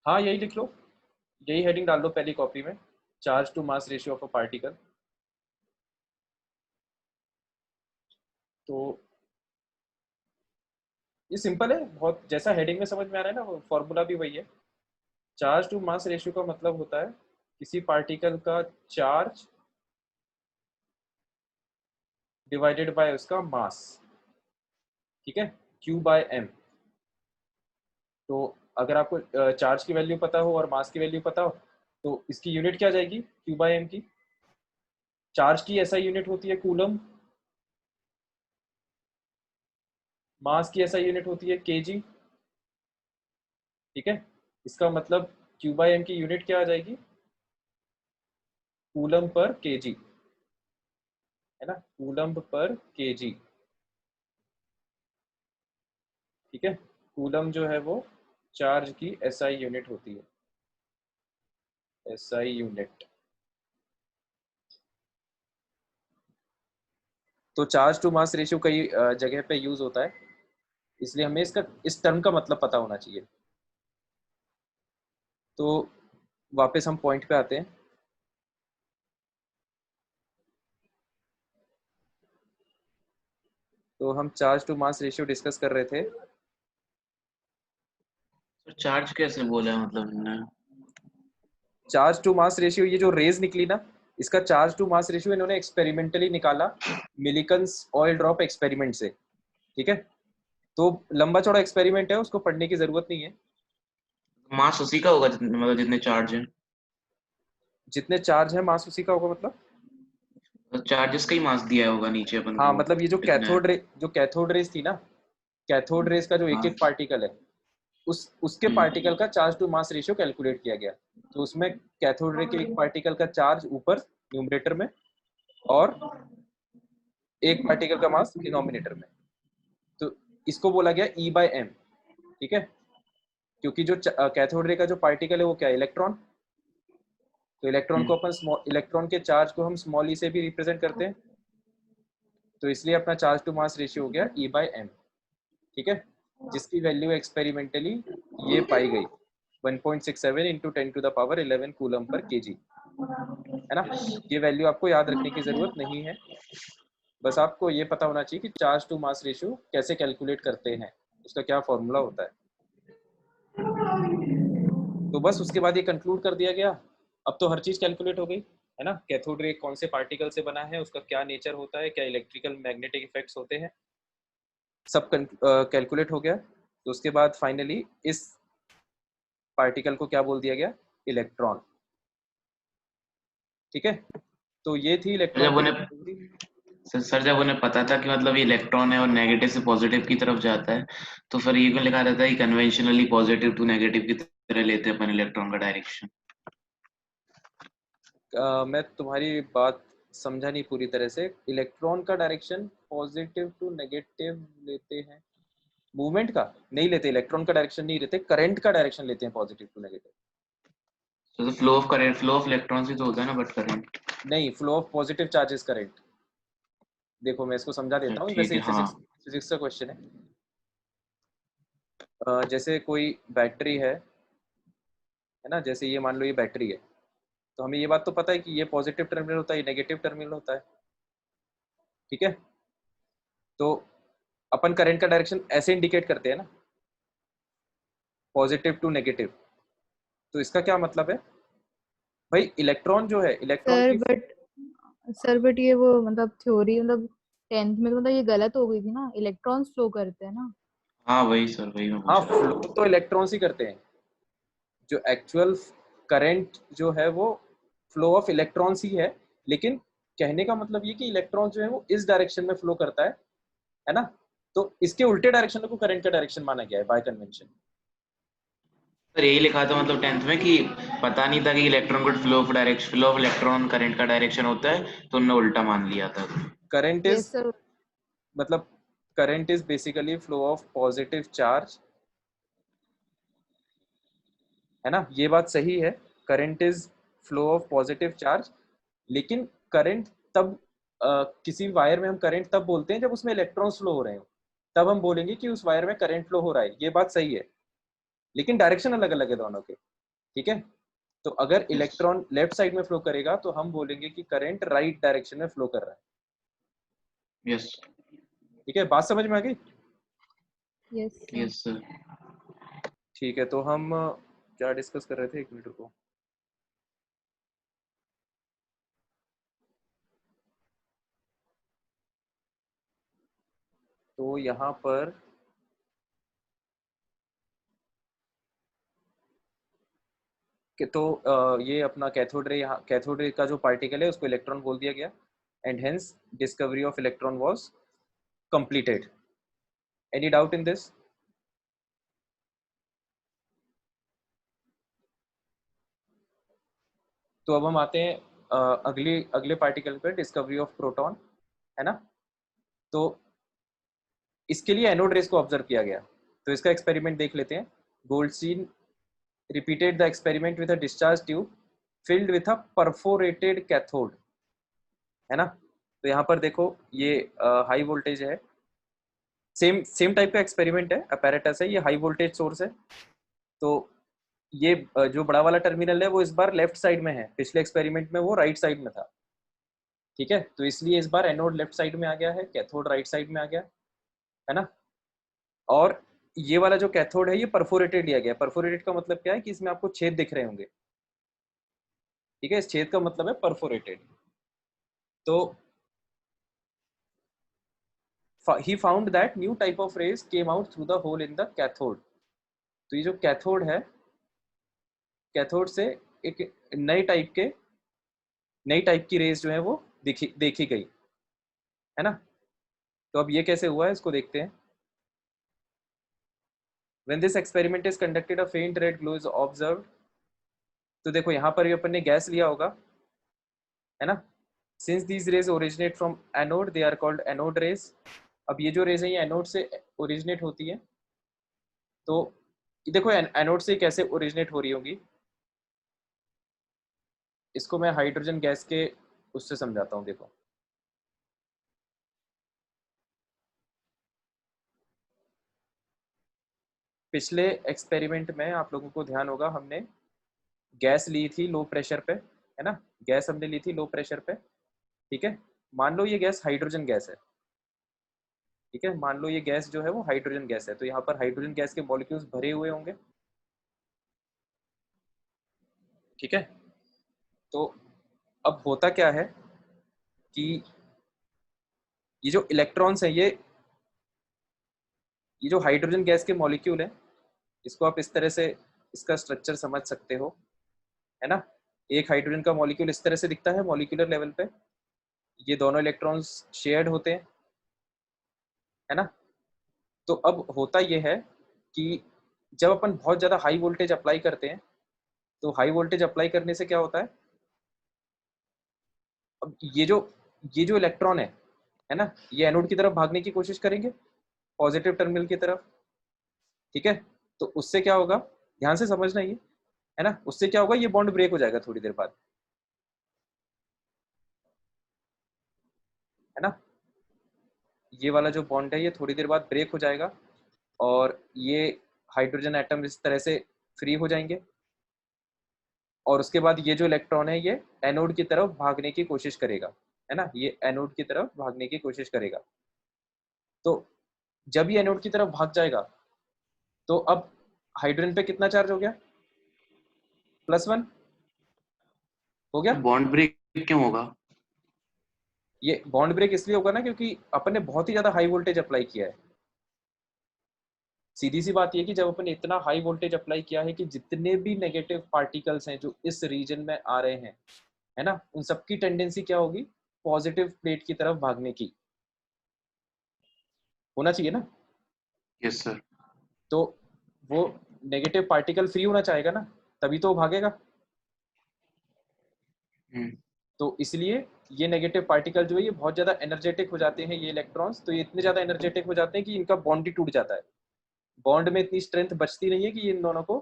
हाँ यही लिख लो, यही हेडिंग डाल दो पहली कॉपी में, charge to mass ratio of a particle. तो ये सिंपल है बहुत, जैसा हेडिंग में समझ में आ रहा है ना, वो फॉर्मूला भी वही है। चार्ज टू मास रेशियो का मतलब होता है किसी पार्टिकल का चार्ज डिवाइडेड बाय उसका मास, ठीक है, Q बाय M। तो अगर आपको चार्ज की वैल्यू पता हो और मास की वैल्यू पता हो तो इसकी यूनिट क्या जाएगी Q बाय M की। चार्ज की ऐसा यूनिट होती है कूलम, मास की ऐसा यूनिट होती है kg, ठीक है। इसका मतलब Q बाय M की यूनिट क्या आ जाएगी, कूलम पर kg, है ना, कूलम पर kg, ठीक है। कूलम जो है वो चार्ज की SI यूनिट होती है, SI यूनिट। तो चार्ज टू मास रेशियो कई जगह पे यूज होता है, इसलिए हमें इसका इस टर्म का मतलब पता होना चाहिए। तो वापस हम पॉइंट पे आते हैं। तो हम charge to mass ratio discuss कर रहे थे। तो चार्ज कैसे बोला है मतलब इन्होंने? चार्ज टू मास रेशियो, ये जो रेज निकली ना, इसका चार्ज टू मास रेशियो इन्होंने एक्सपेरिमेंटली निकाला, मिलिकन्स ऑयल ड्रॉप एक्सपेरिमेंट से, ठीक है। तो लंबा चौड़ा एक्सपेरिमेंट है, उसको पढ़ने की जरूरत नहीं है। मास उसी का होगा जितने मतलब जितने चार्ज है, जितने चार्ज है मास उसी का होगा मतलब। तो चार्जेस का ही मास दिया होगा नीचे अपन हाँ को मतलब ये कितना है। जो कैथोड रेज थी ना, कैथोड रेज का जो एक हाँ। एक पार्टिकल है, उसके पार्टिकल का charge to mass ratio calculate किया गया। तो उसमें कैथोड रे के एक पार्टिकल का चार्ज ऊपर न्यूमरेटर में और एक पार्टिकल का मास डिनोमिनेटर में। तो इसको बोला गया E बाय M, ठीक है। क्योंकि जो कैथोड रे का जो पार्टिकल है वो क्या है, इलेक्ट्रॉन। तो इलेक्ट्रॉन को अपन इलेक्ट्रॉन के चार्ज को हम स्मॉल ई से भी रिप्रेजेंट करते हैं, तो इसलिए अपना चार्ज टू मास रेशियो हो गया E बाय M, ठीक है। जिसकी वैल्यू एक्सपेरिमेंटली ये पाई गई 1.67 into 10 to the power 11 coulomb पर केजी, है ना। ये वैल्यू आपको याद रखने की जरूरत नहीं है, बस आपको ये पता होना चाहिए कि चार्ज टू मास रेशियो कैसे कैलकुलेट करते हैं, उसका क्या फॉर्मूला होता है। तो बस उसके बाद ये कंक्लूड कर दिया गया। अब तो हर चीज कैलकुलेट हो गई, है ना। कैथोड रे कौन से पार्टिकल से बना है, उसका क्या नेचर होता है, क्या इलेक्ट्रिकल मैग्नेटिक इफेक्ट्स होते हैं, सब कैलकुलेट हो गया। तो उसके बाद फाइनली इस पार्टिकल को क्या बोल दिया गया, इलेक्ट्रॉन, ठीक है। तो ये थी इलेक्ट्रॉन जब की उन्हें डिस्कवरी। सर जब उन्हें पता था कि मतलब ये इलेक्ट्रॉन है और नेगेटिव से पॉजिटिव की तरफ जाता है, तो फिर ये क्यों लिखा रहता है कि कन्वेंशनली पॉजिटिव टू नेगेटिव की तरह लेते हैं अपन इलेक्ट्रॉन का डायरेक्शन। मैं तुम्हारी बात समझा नहीं पूरी तरह से। इलेक्ट्रॉन का डायरेक्शन पॉजिटिव टू नेगेटिव लेते हैं, मूवमेंट का नहीं लेते, इलेक्ट्रॉन का डायरेक्शन नहीं लेते, करंट का डायरेक्शन लेते हैं पॉजिटिव टू नेगेटिव। तो flow of current, flow of electrons ही तो होता है ना, बट करंट। नहीं, flow of positive charges current. देखो मैं इसको समझा अच्छा देता हूँ, ठीक वैसे है, ही हाँ। फिजिक्स का क्वेश्चन है। जैसे कोई बैटरी है ना, जैसे ये मान लो ये बैटरी है, तो हमें ये बात तो पता है कि ये पॉजिटिव टर्मिनल होता है, ये नेगेटिव टर्मिनल होता है, ठीक है। तो अपन करंट का डायरेक्शन ऐसे इंडिकेट करते हैं ना, पॉजिटिव टू नेगेटिव। तो इसका क्या मतलब है भाई, इलेक्ट्रॉन जो है, इलेक्ट्रॉन सर की बट सर बट ये वो मतलब थ्योरी मतलब 10th में तो मतलब ये गलत हो गई थी ना, इलेक्ट्रॉन्स फ्लो करते हैं ना। हाँ वही सर, वही मैं हाँ पूछ रहा फ्लो तो इलेक्ट्रॉन्स ही करते हैं, जो एक्चुअल करंट जो है वो फ्लो ऑफ इलेक्ट्रॉन्स ही है। लेकिन कहने का मतलब ये कि इलेक्ट्रॉन जो है वो इस डायरेक्शन में फ्लो करता है ना। तो इसके उल्टे डायरेक्शन को करंट का डायरेक्शन माना गया है बाय कन्वेंशन। सर यही लिखा था मतलब 10th में कि पता नहीं था कि इलेक्ट्रॉन का फ्लो ऑफ इलेक्ट्रॉन करंट का डायरेक्शन होता है, तो उन्होंने उल्टा मान लिया था। Current yes is sir. मतलब current is basically flow of positive charge, है ना, ये बात सही है, current is flow of positive charge. लेकिन करंट तब किसी वायर में हम करंट तब बोलते हैं जब उसमें इलेक्ट्रॉन्स फ्लो हो रहे हो, तब हम बोलेंगे कि उस वायर में करंट फ्लो हो रहा है, ये बात सही है। लेकिन डायरेक्शन अलग अलग है दोनों के, ठीक है। तो अगर इलेक्ट्रॉन लेफ्ट साइड में फ्लो करेगा तो हम बोलेंगे कि करंट राइट डायरेक्शन में फ्लो कर रहा है। यस ठीक है, बात समझ में आ गई? Yes sir. Yes sir. ठीक है, तो हम क्या डिस्कस कर रहे थे, एक मिनट रुको। तो यहाँ पर कि तो ये अपना कैथोड रे, यहाँ कैथोड रे का जो पार्टिकल है उसको इलेक्ट्रॉन बोल दिया गया, and hence discovery of electron was completed. Any doubt in this? तो अब हम आते हैं अगले अगले पार्टिकल पे, डिस्कवरी ऑफ प्रोटॉन, है ना। तो इसके लिए एनोड रेस को ऑब्जर्व किया गया, तो इसका एक्सपेरिमेंट देख लेते हैं। Goldstein repeated the experiment with a discharge tube filled with a perforated cathode, है ना। तो यहाँ पर देखो ये हाई वोल्टेज है, सेम सेम टाइप का एक्सपेरिमेंट है, अपैरेटस है, ये हाई वोल्टेज सोर्स है। तो ये जो बड़ा वाला टर्मिनल है वो इस बार लेफ्ट साइड में है, पिछले एक्सपेरिमेंट में वो राइट साइड में था, ठीक है। तो इसलिए इस बार एनोड लेफ्ट साइड में आ गया है, कैथोड राइट साइड में आ गया, है ना। और ये वाला जो कैथोड है ये परफोरेटेड लिया गया। परफोरेटेड का मतलब क्या है कि इसमें आपको छेद दिख रहे होंगे, ठीक है, इस छेद का मतलब है परफोरेटेड। तो he found that new type of rays came out through the hole in the cathode। तो ये जो कैथोड है, कैथोड से एक नई टाइप की रेज जो है वो देखी गई, है ना। तो अब ये कैसे हुआ है इसको देखते हैं। When this experiment is conducted, a faint red glow is observed। तो देखो यहाँ पर भी अपन ने गैस लिया होगा, है ना। Since these rays originate from anode, they are called anode rays। अब ये जो रेज है ये एनोड से ओरिजिनेट होती है। तो देखो एनोड से कैसे ओरिजिनेट हो रही होगी, इसको मैं हाइड्रोजन गैस के उससे समझाता हूँ। देखो पिछले एक्सपेरिमेंट में आप लोगों को ध्यान होगा, हमने गैस ली थी लो प्रेशर पे, है ना, गैस हमने ली थी लो प्रेशर पे, ठीक है। मान लो ये गैस हाइड्रोजन गैस है, ठीक है, मान लो ये गैस जो है वो हाइड्रोजन गैस है। तो यहाँ पर हाइड्रोजन गैस के मॉलिक्यूल्स भरे हुए होंगे, ठीक है। तो अब होता क्या है कि ये जो इलेक्ट्रॉन्स हैं, ये जो हाइड्रोजन गैस के मॉलिक्यूल है, इसको आप इस तरह से इसका स्ट्रक्चर समझ सकते हो, है ना। एक हाइड्रोजन का मॉलिक्यूल इस तरह से दिखता है मॉलिक्यूलर लेवल पे, ये दोनों इलेक्ट्रॉन्स शेयर्ड होते हैं, है ना। तो अब होता ये है कि जब अपन बहुत ज़्यादा हाई वोल्टेज अप्लाई करते हैं, तो हाई वोल्टेज अप्लाई करने से क्या होता है, अब ये जो इलेक्ट्रॉन है ना, ये एनोड की तरफ भागने की कोशिश करेंगे, पॉजिटिव टर्मिनल की तरफ, ठीक है। तो उससे क्या होगा, ध्यान से समझना ये, है ना, उससे क्या होगा, ये बॉन्ड ब्रेक हो जाएगा थोड़ी देर बाद, है ना। ये वाला जो बॉन्ड है ये थोड़ी देर बाद ब्रेक हो जाएगा, और ये हाइड्रोजन एटम इस तरह से फ्री हो जाएंगे, और उसके बाद ये जो इलेक्ट्रॉन है ये एनोड की तरफ भागने की कोशिश करेगा, है ना, ये एनोड की तरफ भागने की कोशिश करेगा। तो जब ये एनोड की तरफ भाग जाएगा, तो अब हाइड्रोजन पे कितना चार्ज हो गया, +1 हो गया। बॉन्ड ब्रेक क्यों होगा? ये बॉन्ड ब्रेक इसलिए होगा ना, क्योंकि अपन ने बहुत ही ज्यादा हाई वोल्टेज अप्लाई किया है। सीधी सी बात ये कि जब अपन ने इतना हाई वोल्टेज अप्लाई किया है कि जितने भी नेगेटिव पार्टिकल्स हैं जो इस रीजन में आ रहे हैं, है ना, उन सबकी टेंडेंसी क्या होगी, पॉजिटिव प्लेट की तरफ भागने की होना चाहिए ना। Yes sir. तो वो नेगेटिव पार्टिकल फ्री होना चाहेगा ना, तभी तो वो भागेगा। तो इसलिए ये नेगेटिव पार्टिकल जो है ये बहुत ज्यादा एनर्जेटिक हो जाते हैं, ये इलेक्ट्रॉन्स, तो ये इतने ज्यादा एनर्जेटिक हो जाते हैं कि इनका बॉन्ड ही टूट जाता है। बॉन्ड में इतनी स्ट्रेंथ बचती नहीं है कि ये इन दोनों को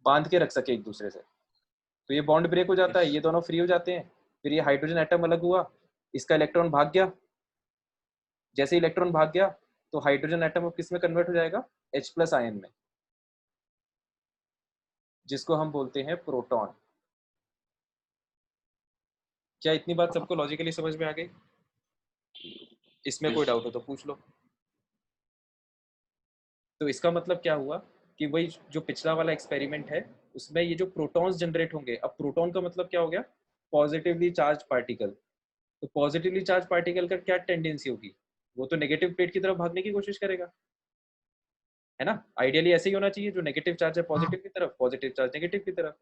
बांध के रख सके एक दूसरे से। तो ये बॉन्ड ब्रेक हो जाता है, ये दोनों फ्री हो जाते हैं। फिर ये हाइड्रोजन एटम अलग हुआ, इसका इलेक्ट्रॉन भाग गया। जैसे इलेक्ट्रॉन भाग गया तो हाइड्रोजन एटम किस में कन्वर्ट हो जाएगा, H+ आयन में, जिसको हम बोलते हैं प्रोटॉन। क्या इतनी बात सबको लॉजिकली समझ में आ गई? इसमें कोई डाउट हो तो पूछ लो। तो इसका मतलब क्या हुआ कि वही जो पिछला वाला एक्सपेरिमेंट है उसमें ये जो प्रोटॉन्स जनरेट होंगे, अब प्रोटॉन का मतलब क्या हो गया, पॉजिटिवली चार्ज पार्टिकल। तो पॉजिटिवली चार्ज पार्टिकल का क्या टेंडेंसी होगी, वो तो नेगेटिव प्लेट की तरफ भागने की कोशिश करेगा, है ना। आइडियली ऐसे ही होना चाहिए, जो नेगेटिव चार्ज है पॉजिटिव की तरफ, पॉजिटिव चार्ज नेगेटिव की तरफ।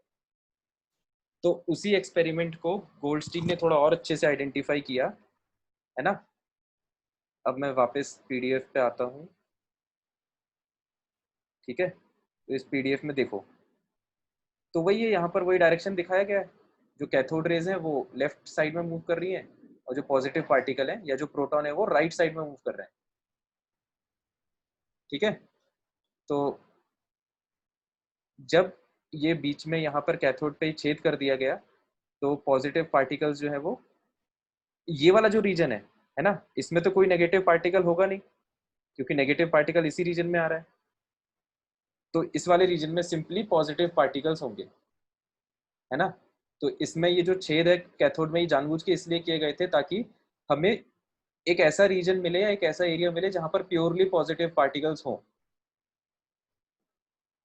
तो उसी एक्सपेरिमेंट को गोल्डस्टीन ने थोड़ा और अच्छे से आइडेंटिफाई किया, है ना। अब मैं वापस पीडीएफ पे आता हूँ, ठीक है। तो इस पीडीएफ में देखो, तो वही है, यहाँ पर वही डायरेक्शन दिखाया गया है। जो कैथोड रेज है वो लेफ्ट साइड में मूव कर रही है, और जो पॉजिटिव पार्टिकल है या जो प्रोटॉन है वो राइट साइड में मूव कर रहे हैं, ठीक है। तो जब ये बीच में यहाँ पर कैथोड पे छेद कर दिया गया, तो पॉजिटिव पार्टिकल्स जो है वो ये वाला जो रीजन है ना, इसमें तो कोई नेगेटिव पार्टिकल होगा नहीं, क्योंकि नेगेटिव पार्टिकल इसी रीजन में आ रहा है। तो इस वाले रीजन में सिंपली पॉजिटिव पार्टिकल्स होंगे, है ना। तो इसमें ये जो छेद है कैथोड में, ये जानबूझ के इसलिए किए गए थे ताकि हमें एक ऐसा रीजन मिले या एक ऐसा एरिया मिले जहां पर प्योरली पॉजिटिव पार्टिकल्स हों,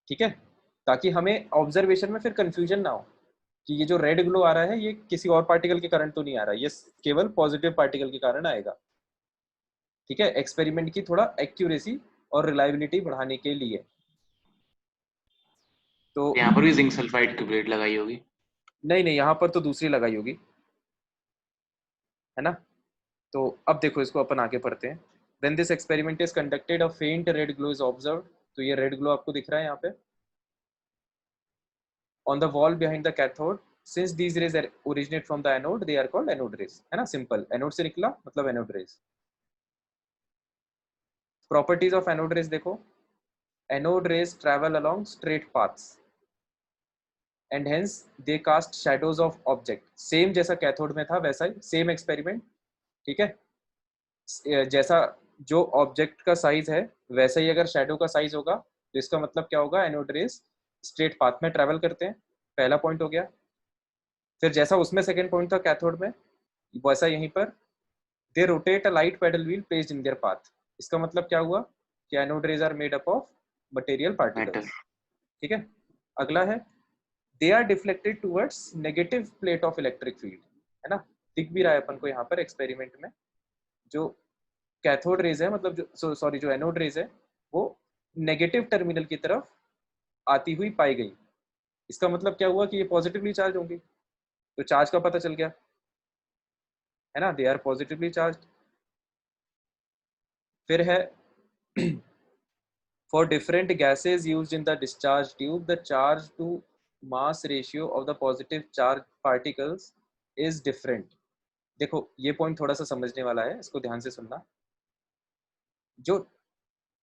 ठीक है। ताकि हमें ऑब्जर्वेशन में फिर कंफ्यूजन ना हो कि ये जो रेड ग्लो आ रहा है ये किसी और पार्टिकल के कारण तो नहीं आ रहा, ये केवल पॉजिटिव पार्टिकल के कारण आएगा, ठीक है। एक्सपेरिमेंट की थोड़ा एक्यूरेसी और रिलायबिलिटी बढ़ाने के लिए। तो यहाँ पर भी जिंक सल्फाइड की प्लेट लगाई होगी? नहीं नहीं, यहाँ पर तो दूसरी लगाई होगी, है ना। तो अब देखो, इसको अपन आगे पढ़ते हैं। When this experiment is conducted, a faint red glow is observed. तो ये रेड ग्लो आपको दिख रहा है यहाँ पे on the wall behind the cathode. Since these rays originate from the anode, they are called anode rays, है ना। सिंपल, एनोड से निकला मतलब anode rays. Properties of anode rays देखो, anode rays travel along straight paths and hence they cast shadows of object. Same जैसा cathode में था वैसा ही, सेम एक्सपेरिमेंट, ठीक है। जैसा जो ऑब्जेक्ट का साइज है वैसा ही अगर शैडो का साइज होगा, तो इसका मतलब क्या होगा, एनोड रेज स्ट्रेट पाथ में ट्रैवल करते हैं, पहला पॉइंट हो गया। फिर जैसा उसमें सेकंड पॉइंट था कैथोड में, वैसा यहीं पर they rotate a light paddle wheel placed in their path. इसका मतलब क्या हुआ कि anode rays are made up of material particles, ठीक है। अगला है they are deflected towards negative plate of electric field, है ना। दिख भी रहा है अपन को यहाँ पर एक्सपेरिमेंट में, जो कैथोड रेज है मतलब जो सॉरी जो एनोड रेज है वो नेगेटिव टर्मिनल की तरफ आती हुई पाई गई। इसका मतलब क्या हुआ कि ये पॉजिटिवली चार्ज होंगी, तो चार्ज का पता चल गया, है ना, दे आर पॉजिटिवली चार्ज। फिर है for different gases used in the discharge tube the charge to mass ratio of the positive charge particles is different. देखो ये पॉइंट थोड़ा सा समझने वाला है, इसको ध्यान से सुनना। जो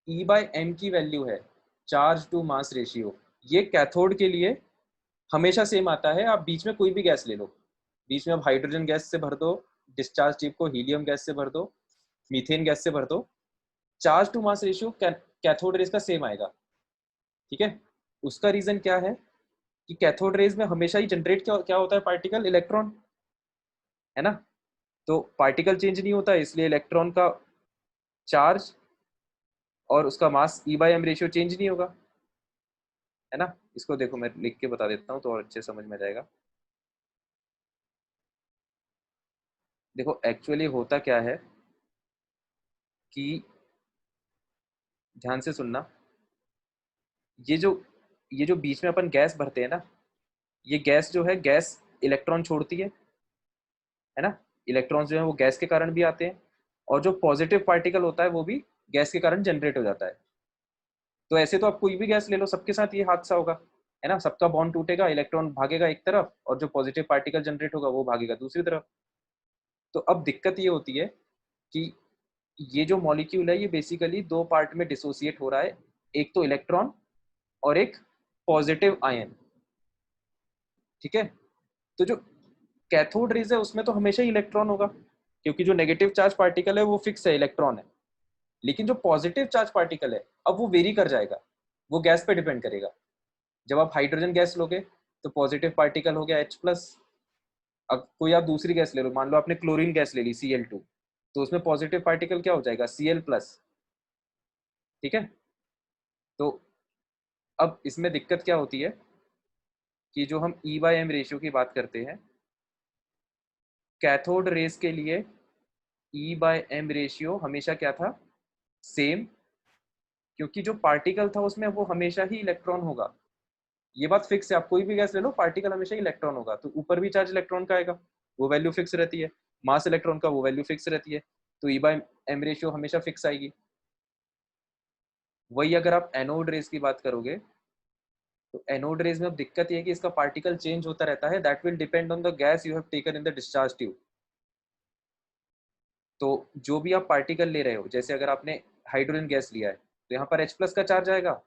E/m की वैल्यू है, चार्ज टू मास रेशियो, ये कैथोड के लिए हमेशा सेम आता है। आप बीच में कोई भी गैस ले लो, बीच में आप हाइड्रोजन गैस से भर दो, डिस्चार्ज ट्यूब को हीलियम गैस से भर दो, मीथेन गैस से भर दो, charge to mass ratio cathode rays का सेम आएगा, ठीक है। उसका रीजन क्या है कि कैथोड रेज में हमेशा ही जनरेट क्या होता है, पार्टिकल, इलेक्ट्रॉन, है ना। तो पार्टिकल चेंज नहीं होता, इसलिए इलेक्ट्रॉन का चार्ज और उसका मास E/m रेशियो चेंज नहीं होगा, है ना। इसको देखो मैं लिख के बता देता हूँ तो और अच्छे समझ में आ जाएगा। देखो एक्चुअली होता क्या है कि ध्यान से सुनना, ये जो बीच में अपन गैस भरते हैं ना, ये गैस जो है, गैस इलेक्ट्रॉन छोड़ती है ना। इलेक्ट्रॉन्स जो है वो गैस के कारण भी आते हैं, और जो पॉजिटिव पार्टिकल होता है वो भी गैस के कारण जनरेट हो जाता है। तो ऐसे तो आप कोई भी गैस ले लो, सबके साथ ये हादसा होगा, है ना, सबका बॉन्ड टूटेगा, इलेक्ट्रॉन भागेगा एक तरफ और जो पॉजिटिव पार्टिकल जनरेट होगा वो भागेगा दूसरी तरफ। तो अब दिक्कत ये होती है कि ये जो मॉलिक्यूल है ये बेसिकली दो पार्ट में डिसोसिएट हो रहा है, एक तो इलेक्ट्रॉन और एक पॉजिटिव आयन, ठीक है। तो जो कैथोड रेज है उसमें तो हमेशा ही इलेक्ट्रॉन होगा, क्योंकि जो नेगेटिव चार्ज पार्टिकल है वो फिक्स है, इलेक्ट्रॉन है। लेकिन जो पॉजिटिव चार्ज पार्टिकल है अब वो वेरी कर जाएगा, वो गैस पे डिपेंड करेगा। जब आप हाइड्रोजन गैस लोगे तो पॉजिटिव पार्टिकल हो गया H+। अब कोई आप दूसरी गैस ले लो, मान लो आपने क्लोरीन गैस ले ली Cl2, तो उसमें पॉजिटिव पार्टिकल क्या हो जाएगा, Cl+, ठीक है। तो अब इसमें दिक्कत क्या होती है कि जो हम E/M रेशियो की बात करते हैं, कैथोड रेस के लिए E/M रेशियो हमेशा क्या था, सेम, क्योंकि जो पार्टिकल था उसमें वो हमेशा ही इलेक्ट्रॉन होगा। ये बात फिक्स है, आप कोई भी गैस ले लो पार्टिकल हमेशा ही इलेक्ट्रॉन होगा, तो ऊपर भी चार्ज इलेक्ट्रॉन का आएगा, वो वैल्यू फिक्स रहती है, मास इलेक्ट्रॉन का वो वैल्यू फिक्स रहती है, तो E/M रेशियो हमेशा फिक्स आएगी। वही अगर आप एनोड रेस की बात करोगे तो एनोड रेज में अब दिक्कत ये है कि इसका पार्टिकल चेंज होता रहता है, that will depend on the gas you have taken in the discharge tube. तो जो भी आप पार्टिकल ले रहे हो, जैसे अगर आपने हाइड्रोजन गैस लिया है तो यहाँ पर H+ का चार्ज आएगा,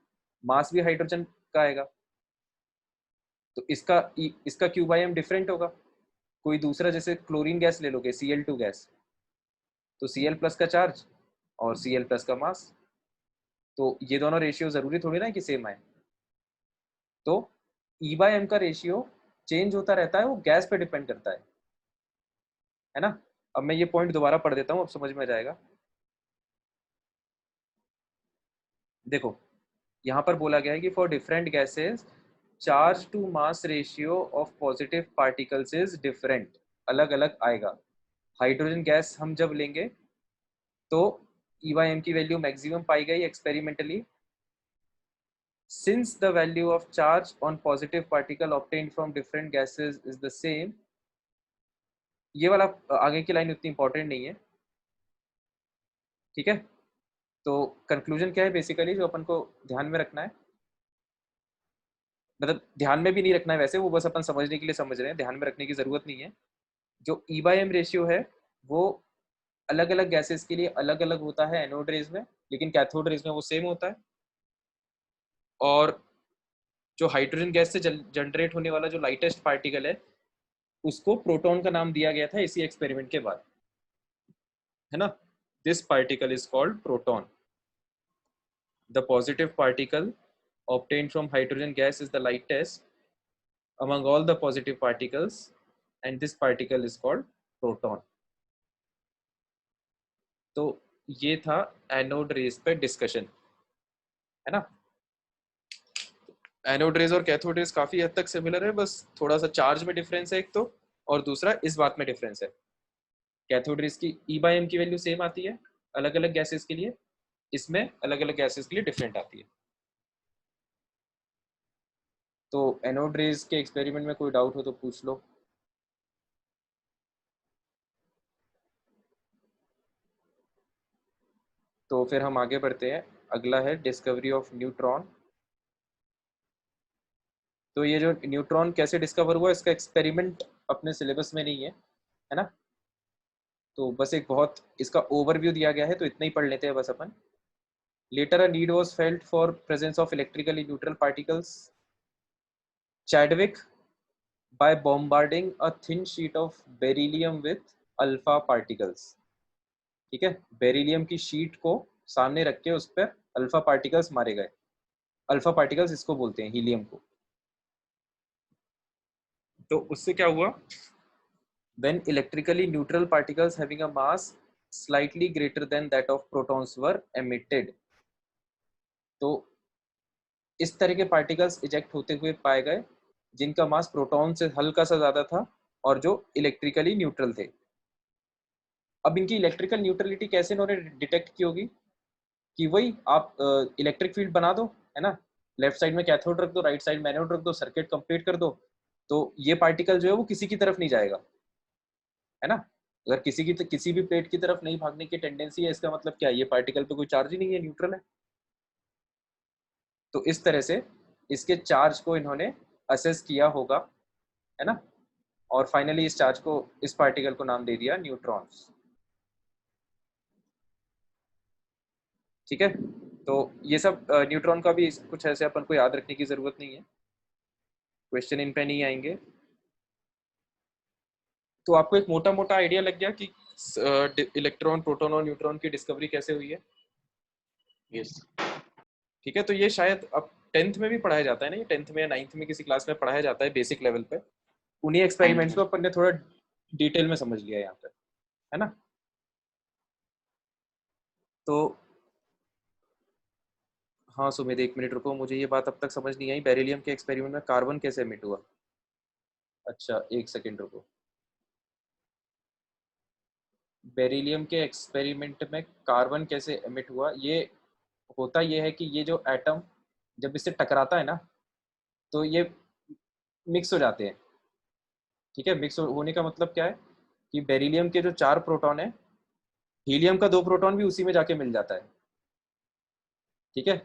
मास भी हाइड्रोजन का आएगा, तो इसका Q/M डिफरेंट होगा। कोई दूसरा जैसे क्लोरीन गैस ले लोगे Cl2 गैस, तो Cl+ का चार्ज और Cl+ का मास, तो ये दोनों रेशियो जरूरी थोड़ी ना है कि सेम आए। तो E/M का रेशियो चेंज होता रहता है, वो गैस पे डिपेंड करता है ना। अब मैं ये पॉइंट दोबारा पढ़ देता हूँ, अब समझ में आ जाएगा। देखो यहाँ पर बोला गया है कि for different gases charge to mass ratio of positive particles is different, अलग अलग आएगा। हाइड्रोजन गैस हम जब लेंगे तो E/M की वैल्यू मैक्सिमम पाई गई experimentally, since the value of charge on positive particle obtained from different gases is the same। ये वाला आगे की लाइन उतनी इंपॉर्टेंट नहीं है, ठीक है। तो कंक्लूजन क्या है बेसिकली जो अपन को ध्यान में रखना है, मतलब ध्यान में भी नहीं रखना है वैसे, वो बस अपन समझने के लिए समझ रहे हैं, ध्यान में रखने की जरूरत नहीं है। जो E/M रेशियो है वो अलग अलग गैसेस के लिए अलग अलग होता है एनोड रेज में, लेकिन कैथोड रेज में वो सेम होता है। और जो हाइड्रोजन गैस से जनरेट होने वाला जो लाइटेस्ट पार्टिकल है उसको प्रोटॉन का नाम दिया गया था इसी एक्सपेरिमेंट के बाद, है ना। This particle is called proton. The positive particle obtained from hydrogen gas is the lightest among all the positive particles and this particle is called proton। तो ये था एनोड रेज पे डिस्कशन, है ना। एनोड रेज और cathode rays काफी हद तक सिमिलर है, बस थोड़ा सा चार्ज में डिफरेंस है एक तो, और दूसरा इस बात में डिफरेंस है, कैथोड रेज की E/M की वैल्यू सेम आती है अलग अलग गैसेस के लिए, इसमें अलग अलग गैसेस के लिए डिफरेंट आती है। तो एनोड रेज के एक्सपेरिमेंट में कोई डाउट हो तो पूछ लो। तो फिर हम आगे बढ़ते हैं, अगला है डिस्कवरी ऑफ न्यूट्रॉन। तो ये जो न्यूट्रॉन कैसे डिस्कवर हुआ इसका एक्सपेरिमेंट अपने सिलेबस में नहीं है ना। तो बस एक बहुत इसका ओवरव्यू दिया गया है, तो इतना ही पढ़ लेते हैं बस अपन। Later a need was felt for presence of electrically neutral particles. Chadwick by bombarding a thin sheet of beryllium with alpha particles। ठीक है, बेरिलियम की शीट को सामने रख के उस पर अल्फा पार्टिकल्स मारे गए। अल्फा पार्टिकल्स इसको बोलते हैं, हीलियम को। तो उससे क्या हुआ, when electrically neutral particles having a mass slightly greater than that of protons were emitted। तो इस तरह के पार्टिकल्स इजेक्ट होते हुए पाए गए जिनका मास प्रोटॉन से हल्का सा ज्यादा था और जो इलेक्ट्रिकली न्यूट्रल थे। अब इनकी इलेक्ट्रिकल न्यूट्रलिटी कैसे इन्होंने डिटेक्ट की होगी, कि वही आप इलेक्ट्रिक फील्ड बना दो, है ना, लेफ्ट साइड में कैथोड रख दो, राइट साइड में एनोड रख दो, सर्किट कंप्लीट कर दो, तो ये पार्टिकल जो है वो किसी की तरफ नहीं जाएगा, है ना। अगर किसी भी प्लेट की तरफ नहीं भागने की टेंडेंसी है, इसका मतलब क्या है, ये पार्टिकल पे कोई चार्ज ही नहीं है, न्यूट्रल है। तो इस तरह से इसके चार्ज को इन्होंने असेस किया होगा, है ना, और फाइनली इस चार्ज को, इस पार्टिकल को नाम दे दिया न्यूट्रॉन्स। ठीक है, तो ये सब न्यूट्रॉन का भी कुछ ऐसे अपन को याद रखने की जरूरत नहीं है, क्वेश्चन इन पे नहीं आएंगे। तो आपको एक मोटा मोटा आइडिया लग गया कि इलेक्ट्रॉन, प्रोटॉन और न्यूट्रॉन की डिस्कवरी कैसे हुई है। यस। ठीक है, तो ये शायद अब 10th में भी पढ़ाया जाता है ना, ये 10th में या 9th में किसी क्लास में पढ़ाया जाता है बेसिक लेवल पे। उन्हीं एक्सपेरिमेंट्स को अपन ने थोड़ा डिटेल में समझ लिया यहाँ पे, है ना। तो हाँ सुमित, 1 मिनट रुको, मुझे ये बात अब तक समझ नहीं आई, बेरिलियम के एक्सपेरिमेंट में कार्बन कैसे एमिट हुआ। अच्छा 1 सेकेंड रुको। बेरिलियम के एक्सपेरिमेंट में कार्बन कैसे एमिट हुआ, ये होता ये है कि ये जो एटम जब इससे टकराता है ना, तो ये मिक्स हो जाते हैं। ठीक है, मिक्स होने का मतलब क्या है कि बेरिलियम के जो 4 प्रोटॉन है, हीलियम का 2 प्रोटॉन भी उसी में जाके मिल जाता है। ठीक है,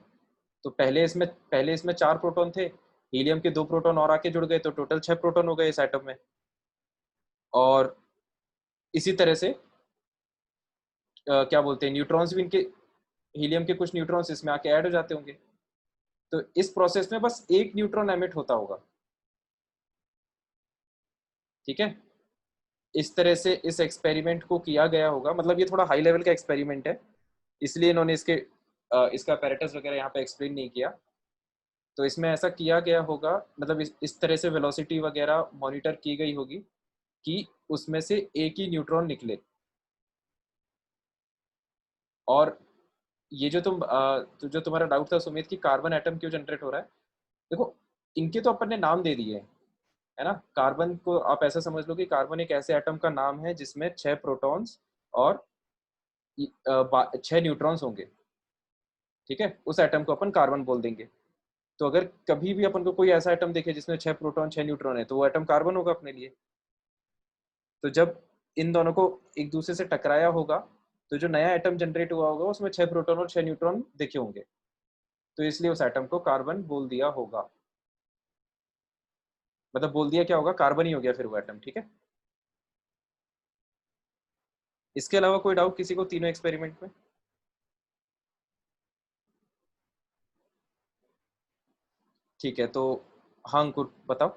तो पहले इसमें 4 प्रोटॉन थे, हीलियम के 2 प्रोटॉन और आके जुड़ गए, तो टोटल 6 प्रोटॉन हो गए इस एटम में। और इसी तरह से क्या बोलते हैं, न्यूट्रॉन्स भी, इनके हीलियम के कुछ न्यूट्रॉन्स इसमें आके ऐड हो जाते होंगे। तो इस प्रोसेस में बस एक न्यूट्रॉन एमिट होता होगा। ठीक है, इस तरह से इस एक्सपेरिमेंट को किया गया होगा, मतलब ये थोड़ा हाई लेवल का एक्सपेरिमेंट है, इसलिए इन्होंने इसका apparatus वगैरह यहाँ पे एक्सप्लेन नहीं किया। तो इसमें ऐसा किया गया होगा, मतलब इस तरह से वेलोसिटी वगैरह मॉनिटर की गई होगी कि उसमें से एक ही न्यूट्रॉन निकले। और ये जो जो तुम्हारा डाउट था सुमित कि कार्बन एटम क्यों जनरेट हो रहा है, देखो इनके तो अपन ने नाम दे दिए हैं, है ना। कार्बन को आप ऐसा समझ लो कि कार्बन एक ऐसे एटम का नाम है जिसमें 6 प्रोटॉन्स और 6 न्यूट्रॉन्स होंगे। ठीक है, उस एटम को अपन कार्बन बोल देंगे। तो अगर कभी भी अपन को कोई ऐसा एटम देखे जिसमें 6 प्रोटॉन 6 न्यूट्रॉन है, तो वो एटम कार्बन होगा अपने लिए। तो जब इन दोनों को एक दूसरे से टकराया होगा, तो जो नया एटम जनरेट हुआ होगा उसमें 6 प्रोटॉन और 6 न्यूट्रॉन दिखे होंगे, तो इसलिए उस एटम को कार्बन बोल दिया होगा। मतलब बोल दिया क्या होगा, कार्बन ही हो गया फिर वो एटम। ठीक है, इसके अलावा कोई डाउट किसी को तीनों एक्सपेरिमेंट में। ठीक है, तो हाँ अंकुर बताओ।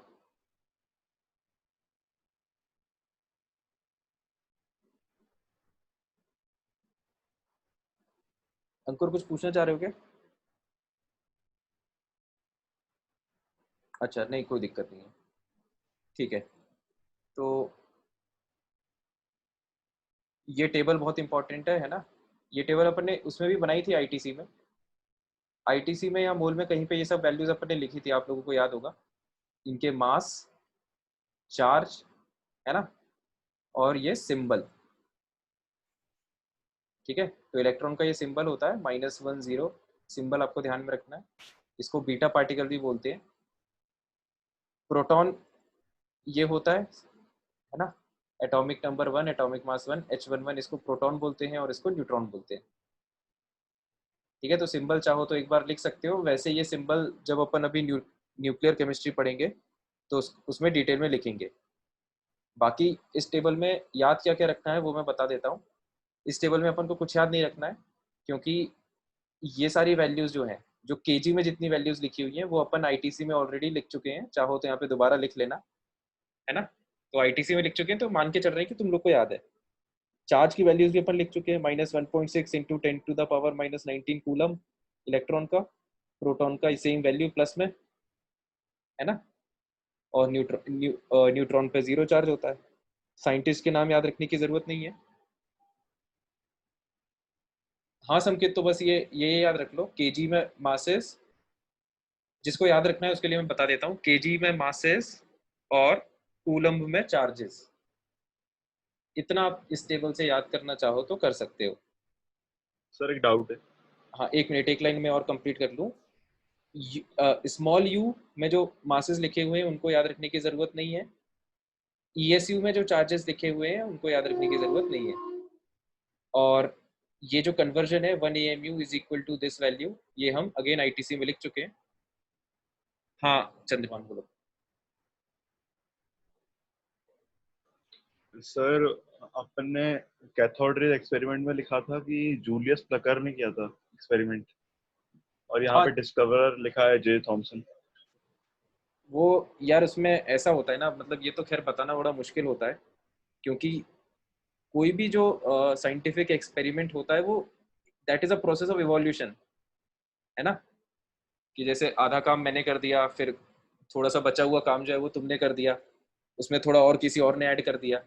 अंकुर कुछ पूछना चाह रहे हो क्या? अच्छा नहीं, कोई दिक्कत नहीं है। ठीक है, तो ये टेबल बहुत इंपॉर्टेंट है ना। ये टेबल अपन ने उसमें भी बनाई थी आईटीसी में। आईटीसी में या मोल में कहीं पे ये सब वैल्यूज अपन ने लिखी थी, आप लोगों को याद होगा। इनके मास, चार्ज, है ना, और ये सिंबल। ठीक है, तो इलेक्ट्रॉन का ये सिंबल होता है -10, सिंबल आपको ध्यान में रखना है। इसको बीटा पार्टिकल भी बोलते हैं। प्रोटॉन ये होता है ना, atomic number 1, atomic mass 1, H11, इसको प्रोटॉन बोलते हैं और इसको न्यूट्रॉन बोलते हैं। ठीक है, तो सिंबल चाहो तो एक बार लिख सकते हो, वैसे ये सिंबल जब अपन अभी न्यूक्लियर केमिस्ट्री पढ़ेंगे तो उसमें डिटेल में लिखेंगे। बाकी इस टेबल में याद क्या क्या रखना है वो मैं बता देता हूँ। इस टेबल में अपन को कुछ याद नहीं रखना है, क्योंकि ये सारी वैल्यूज जो हैं, जो केजी में जितनी वैल्यूज लिखी हुई हैं वो अपन आईटीसी में ऑलरेडी लिख चुके हैं, चाहो तो यहाँ पे दोबारा लिख लेना, है ना। तो आईटीसी में लिख चुके हैं, तो मान के चल रहे हैं कि तुम लोग को याद है। चार्ज की वैल्यूज भी अपन लिख चुके हैं, -1.6 × 10⁻⁻19 कूलम इलेक्ट्रॉन का, प्रोटॉन का सेम वैल्यू प्लस में, है ना। और न्यूट्रॉन पे 0 चार्ज होता है। साइंटिस्ट के नाम याद रखने की जरूरत नहीं है। हाँ संकेत, तो बस ये याद रख लो, केजी में मासेस, जिसको याद रखना है उसके लिए मैं बता देता हूँ, केजी में मासेस और कूलम्ब में चार्जेस। इतना आप इस टेबल से याद करना चाहो तो कर सकते हो। सर एक डाउट है। हाँ 1 मिनट, एक लाइन में और कंप्लीट कर लूँ। स्मॉल यू में जो मासेस लिखे हुए हैं उनको याद रखने की जरूरत नहीं है। ईएसयू में जो चार्जेस लिखे हुए हैं उनको याद रखने की जरूरत नहीं है। और ये जो कन्वर्जन है 1 AMU is equal to this value, ये हम अगेन ITC में लिख चुके हैं। हाँ चंद्रमान बोलो। सर अपन ने कैथोड रे एक्सपेरिमेंट में लिखा था कि जूलियस प्लकर ने किया था एक्सपेरिमेंट, और यहाँ हाँ पे डिस्कवरर लिखा है जे थॉमसन। वो यार उसमें ऐसा होता है ना, मतलब ये तो खैर बताना बड़ा मुश्किल होता है, क्योंकि कोई भी जो साइंटिफिक एक्सपेरिमेंट होता है वो that is a process of evolution, है ना। कि जैसे आधा काम मैंने कर दिया, फिर थोड़ा सा बचा हुआ काम जो है वो तुमने कर दिया, उसमें थोड़ा और किसी और ने ऐड कर दिया,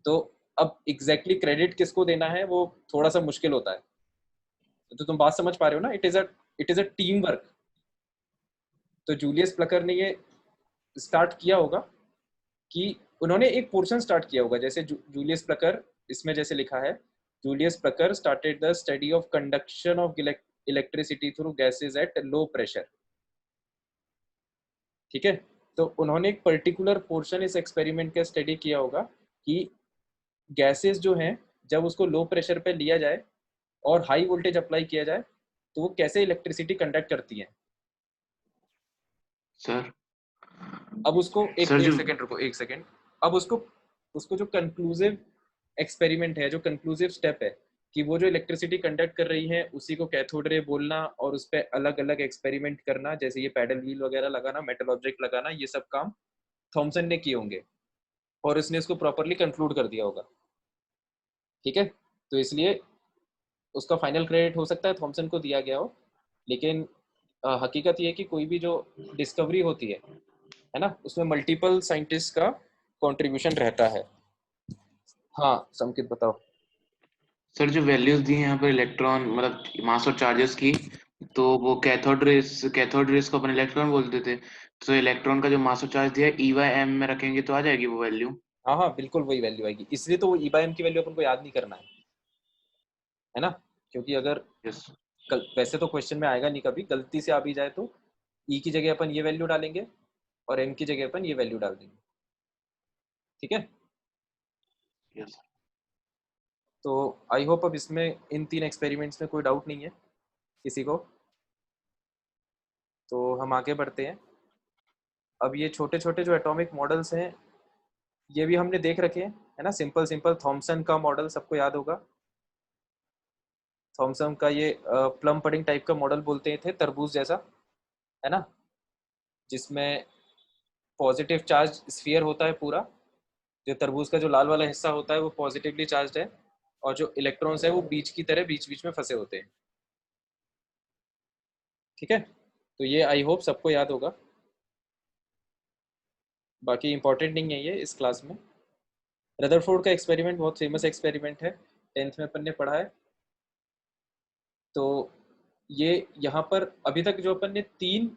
तो अब एग्जैक्टली क्रेडिट किसको देना है वो थोड़ा सा मुश्किल होता है। तो तुम बात समझ पा रहे हो ना, it is a team work. तो जूलियस प्लकर ने ये स्टार्ट किया होगा कि उन्होंने एक पोर्शन स्टार्ट किया होगा, जैसे जूलियस प्लकर इसमें जैसे लिखा है, Julius Plucker started the study of conduction of electricity through gases at low pressure. ठीक है, तो उन्होंने एक पर्टिकुलर पोर्शन इस एक्सपेरिमेंट का स्टडी किया होगा कि गैसेस जो हैं जब उसको लो प्रेशर पे लिया जाए और हाई वोल्टेज अप्लाई किया जाए तो वो कैसे इलेक्ट्रिसिटी कंडक्ट करती हैं। सर अब उसको एक सर एक जो सेकंड रुको, एक सेकंड। अब उसको उसको जो कंक्लूसिव एक्सपेरिमेंट है, जो कंक्लूसिव स्टेप है कि वो जो इलेक्ट्रिसिटी कंडक्ट कर रही है उसी को कैथोड रे बोलना, और उस पर अलग अलग एक्सपेरिमेंट करना, जैसे ये पैडल व्हील वगैरह लगाना, मेटल ऑब्जेक्ट लगाना, ये सब काम थॉमसन ने किए होंगे और उसने इसको प्रॉपरली कंक्लूड कर दिया होगा। ठीक है, तो इसलिए उसका फाइनल क्रेडिट हो सकता है थॉमसन को दिया गया हो, लेकिन हकीकत ये है कि कोई भी जो डिस्कवरी होती है ना, उसमें मल्टीपल साइंटिस्ट का कंट्रीब्यूशन रहता है। हाँ संकित बताओ। सर जो वैल्यूज दी हैं यहाँ पर इलेक्ट्रॉन मतलब मास और चार्जेस की, तो वो कैथोड रेस को अपन इलेक्ट्रॉन बोलते थे, तो इलेक्ट्रॉन का जो मास और चार्ज दिया है E/m में रखेंगे तो आ जाएगी वो वैल्यू। हाँ हाँ बिल्कुल वही वैल्यू आएगी, इसलिए तो वो E/m की वैल्यू अपन को याद नहीं करना है ना। क्योंकि अगर यस। वैसे तो क्वेश्चन में आएगा नहीं, कभी गलती से आ भी जाए तो ई की जगह अपन ये वैल्यू डालेंगे और एम की जगह अपन ये वैल्यू डाल देंगे। ठीक है, यस। तो आई होप अब इसमें इन 3 एक्सपेरिमेंट्स में कोई डाउट नहीं है किसी को। तो हम आगे बढ़ते हैं। अब ये छोटे छोटे जो एटॉमिक मॉडल्स हैं ये भी हमने देख रखे हैं, है ना। सिंपल सिंपल थॉमसन का मॉडल सबको याद होगा। थॉमसन का ये प्लम पडिंग टाइप का मॉडल बोलते थे, तरबूज जैसा, है ना, जिसमें पॉजिटिव चार्ज स्फीयर होता है पूरा। जो तरबूज का जो लाल वाला हिस्सा होता है वो पॉजिटिवली चार्ज है, और जो इलेक्ट्रॉन्स है वो बीच की तरह बीच बीच में फंसे होते हैं। ठीक है, तो ये आई होप सबको याद होगा, बाकी इंपॉर्टेंट नहीं है ये इस क्लास में। रदरफोर्ड का एक्सपेरिमेंट बहुत फेमस एक्सपेरिमेंट है, 10th में अपन ने पढ़ा है। तो ये यहाँ पर अभी तक जो अपन ने 3